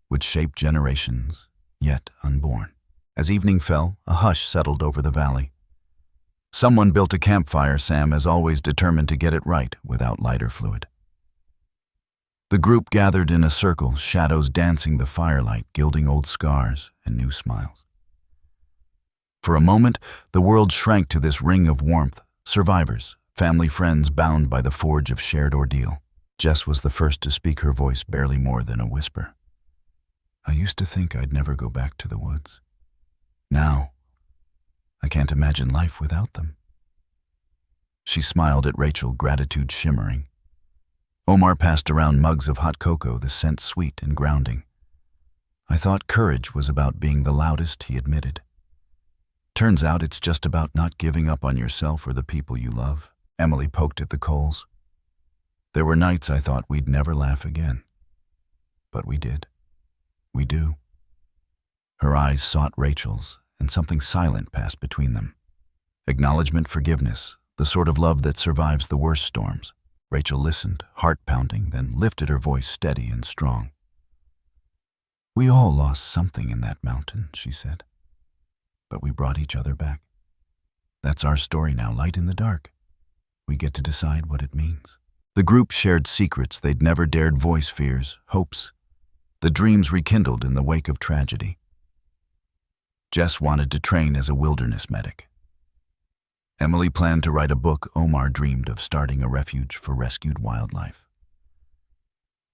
would shape generations yet unborn. As evening fell, a hush settled over the valley. Someone built a campfire, Sam as always determined to get it right without lighter fluid. The group gathered in a circle, shadows dancing the firelight, gilding old scars and new smiles. For a moment, the world shrank to this ring of warmth, survivors, family friends bound by the forge of shared ordeal. Jess was the first to speak, her voice barely more than a whisper. I used to think I'd never go back to the woods. Now, I can't imagine life without them. She smiled at Rachel, gratitude shimmering. Omar passed around mugs of hot cocoa, the scent sweet and grounding. I thought courage was about being the loudest, he admitted. Turns out it's just about not giving up on yourself or the people you love. Emily poked at the coals. There were nights I thought we'd never laugh again. But we did. We do. Her eyes sought Rachel's, and something silent passed between them. Acknowledgement, forgiveness, the sort of love that survives the worst storms. Rachel listened, heart pounding, then lifted her voice steady and strong. We all lost something in that mountain, she said. But we brought each other back. That's our story now, light in the dark. We get to decide what it means. The group shared secrets they'd never dared voice, fears, hopes, the dreams rekindled in the wake of tragedy. Jess wanted to train as a wilderness medic. Emily planned to write a book. Omar dreamed of starting a refuge for rescued wildlife.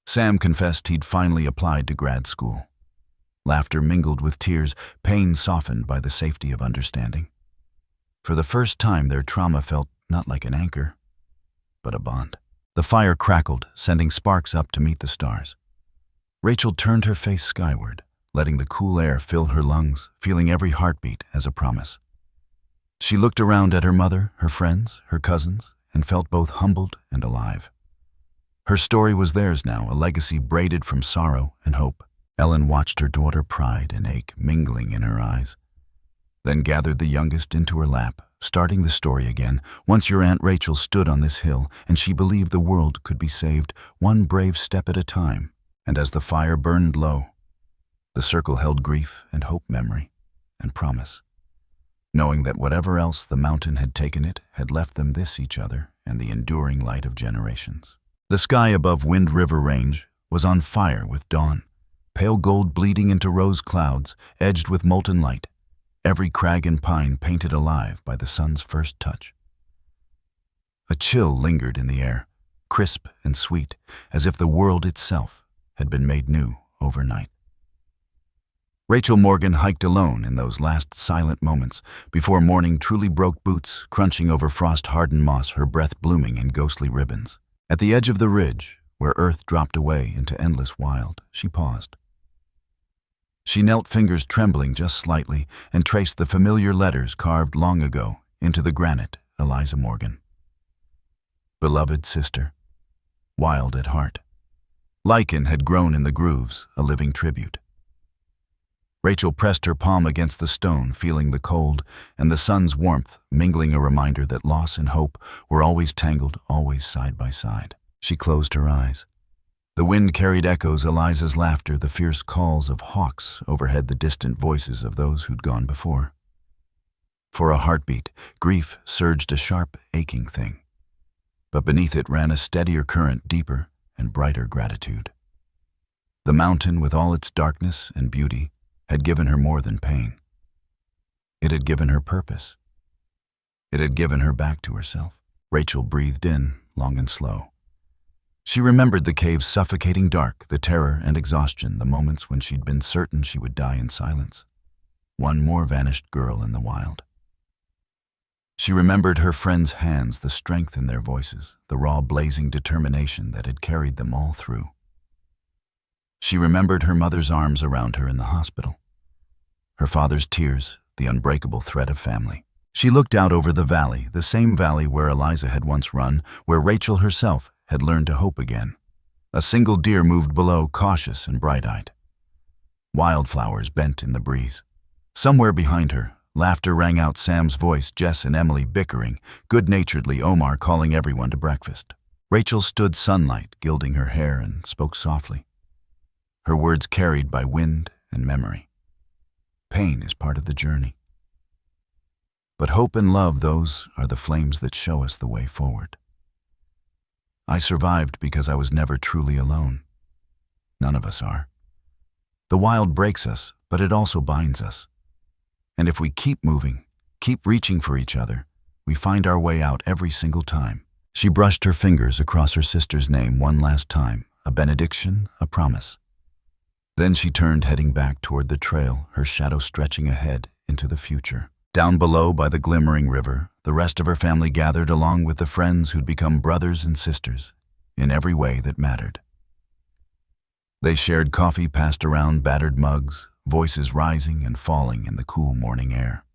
Sam confessed he'd finally applied to grad school. Laughter mingled with tears, pain softened by the safety of understanding. For the first time, their trauma felt not like an anchor, but a bond. The fire crackled, sending sparks up to meet the stars. Rachel turned her face skyward, letting the cool air fill her lungs, feeling every heartbeat as a promise. She looked around at her mother, her friends, her cousins, and felt both humbled and alive. Her story was theirs now, a legacy braided from sorrow and hope. Ellen watched her daughter, pride and ache mingling in her eyes, then gathered the youngest into her lap, starting the story again. Once your Aunt Rachel stood on this hill, and she believed the world could be saved, one brave step at a time. And as the fire burned low, the circle held grief and hope, memory and promise, knowing that whatever else the mountain had taken, it had left them this, each other, and the enduring light of generations. The sky above Wind River Range was on fire with dawn, pale gold bleeding into rose clouds, edged with molten light, every crag and pine painted alive by the sun's first touch. A chill lingered in the air, crisp and sweet, as if the world itself had been made new overnight. Rachel Morgan hiked alone in those last silent moments before morning truly broke, boots crunching over frost-hardened moss, her breath blooming in ghostly ribbons. At the edge of the ridge, where earth dropped away into endless wild, she paused. She knelt, fingers trembling just slightly, and traced the familiar letters carved long ago into the granite. Eliza Morgan. Beloved sister, wild at heart. Lichen had grown in the grooves, a living tribute. Rachel pressed her palm against the stone, feeling the cold and the sun's warmth, mingling, a reminder that loss and hope were always tangled, always side by side. She closed her eyes. The wind carried echoes, Eliza's laughter, the fierce calls of hawks overhead, the distant voices of those who'd gone before. For a heartbeat, grief surged a sharp, aching thing. But beneath it ran a steadier current, deeper and brighter gratitude. The mountain, with all its darkness and beauty, had given her more than pain. It had given her purpose. It had given her back to herself. Rachel breathed in, long and slow. She remembered the cave's suffocating dark, the terror and exhaustion, the moments when she'd been certain she would die in silence. One more vanished girl in the wild. She remembered her friends' hands, the strength in their voices, the raw, blazing determination that had carried them all through. She remembered her mother's arms around her in the hospital, her father's tears, the unbreakable thread of family. She looked out over the valley, the same valley where Eliza had once run, where Rachel herself had learned to hope again. A single deer moved below, cautious and bright-eyed. Wildflowers bent in the breeze. Somewhere behind her, laughter rang out, Sam's voice, Jess and Emily bickering, good-naturedly Omar calling everyone to breakfast. Rachel stood, sunlight gilding her hair, and spoke softly. Her words carried by wind and memory. Pain is part of the journey. But hope and love, those are the flames that show us the way forward. I survived because I was never truly alone. None of us are. The wild breaks us, but it also binds us. And if we keep moving, keep reaching for each other, we find our way out every single time. She brushed her fingers across her sister's name one last time, a benediction, a promise. Then she turned, heading back toward the trail, her shadow stretching ahead into the future. Down below by the glimmering river, the rest of her family gathered along with the friends who'd become brothers and sisters in every way that mattered. They shared coffee passed around battered mugs, voices rising and falling in the cool morning air.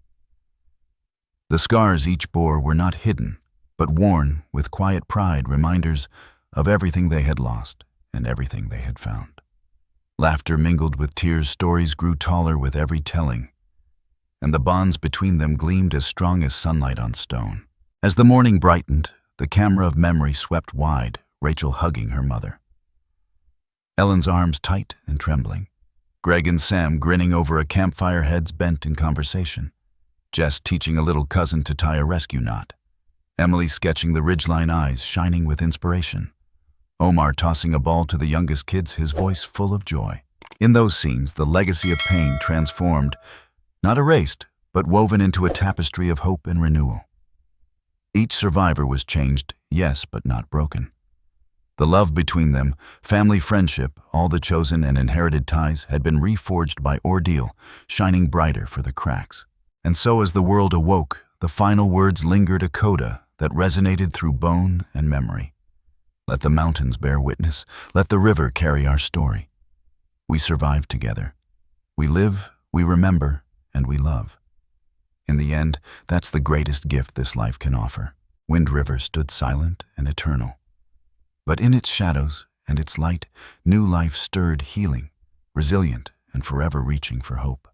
The scars each bore were not hidden, but worn with quiet pride, reminders of everything they had lost and everything they had found. Laughter mingled with tears, stories grew taller with every telling, and the bonds between them gleamed as strong as sunlight on stone. As the morning brightened, the camera of memory swept wide, Rachel hugging her mother. Ellen's arms tight and trembling. Greg and Sam grinning over a campfire, heads bent in conversation. Jess teaching a little cousin to tie a rescue knot. Emily sketching the ridgeline, eyes shining with inspiration. Omar tossing a ball to the youngest kids, his voice full of joy. In those scenes, the legacy of pain transformed, not erased, but woven into a tapestry of hope and renewal. Each survivor was changed, yes, but not broken. The love between them, family friendship, all the chosen and inherited ties had been reforged by ordeal, shining brighter for the cracks. And so as the world awoke, the final words lingered, a coda that resonated through bone and memory. Let the mountains bear witness, let the river carry our story. We survived together. We live, we remember, and we love. In the end, that's the greatest gift this life can offer. Wind River stood silent and eternal. But in its shadows and its light, new life stirred, healing, resilient, and forever reaching for hope.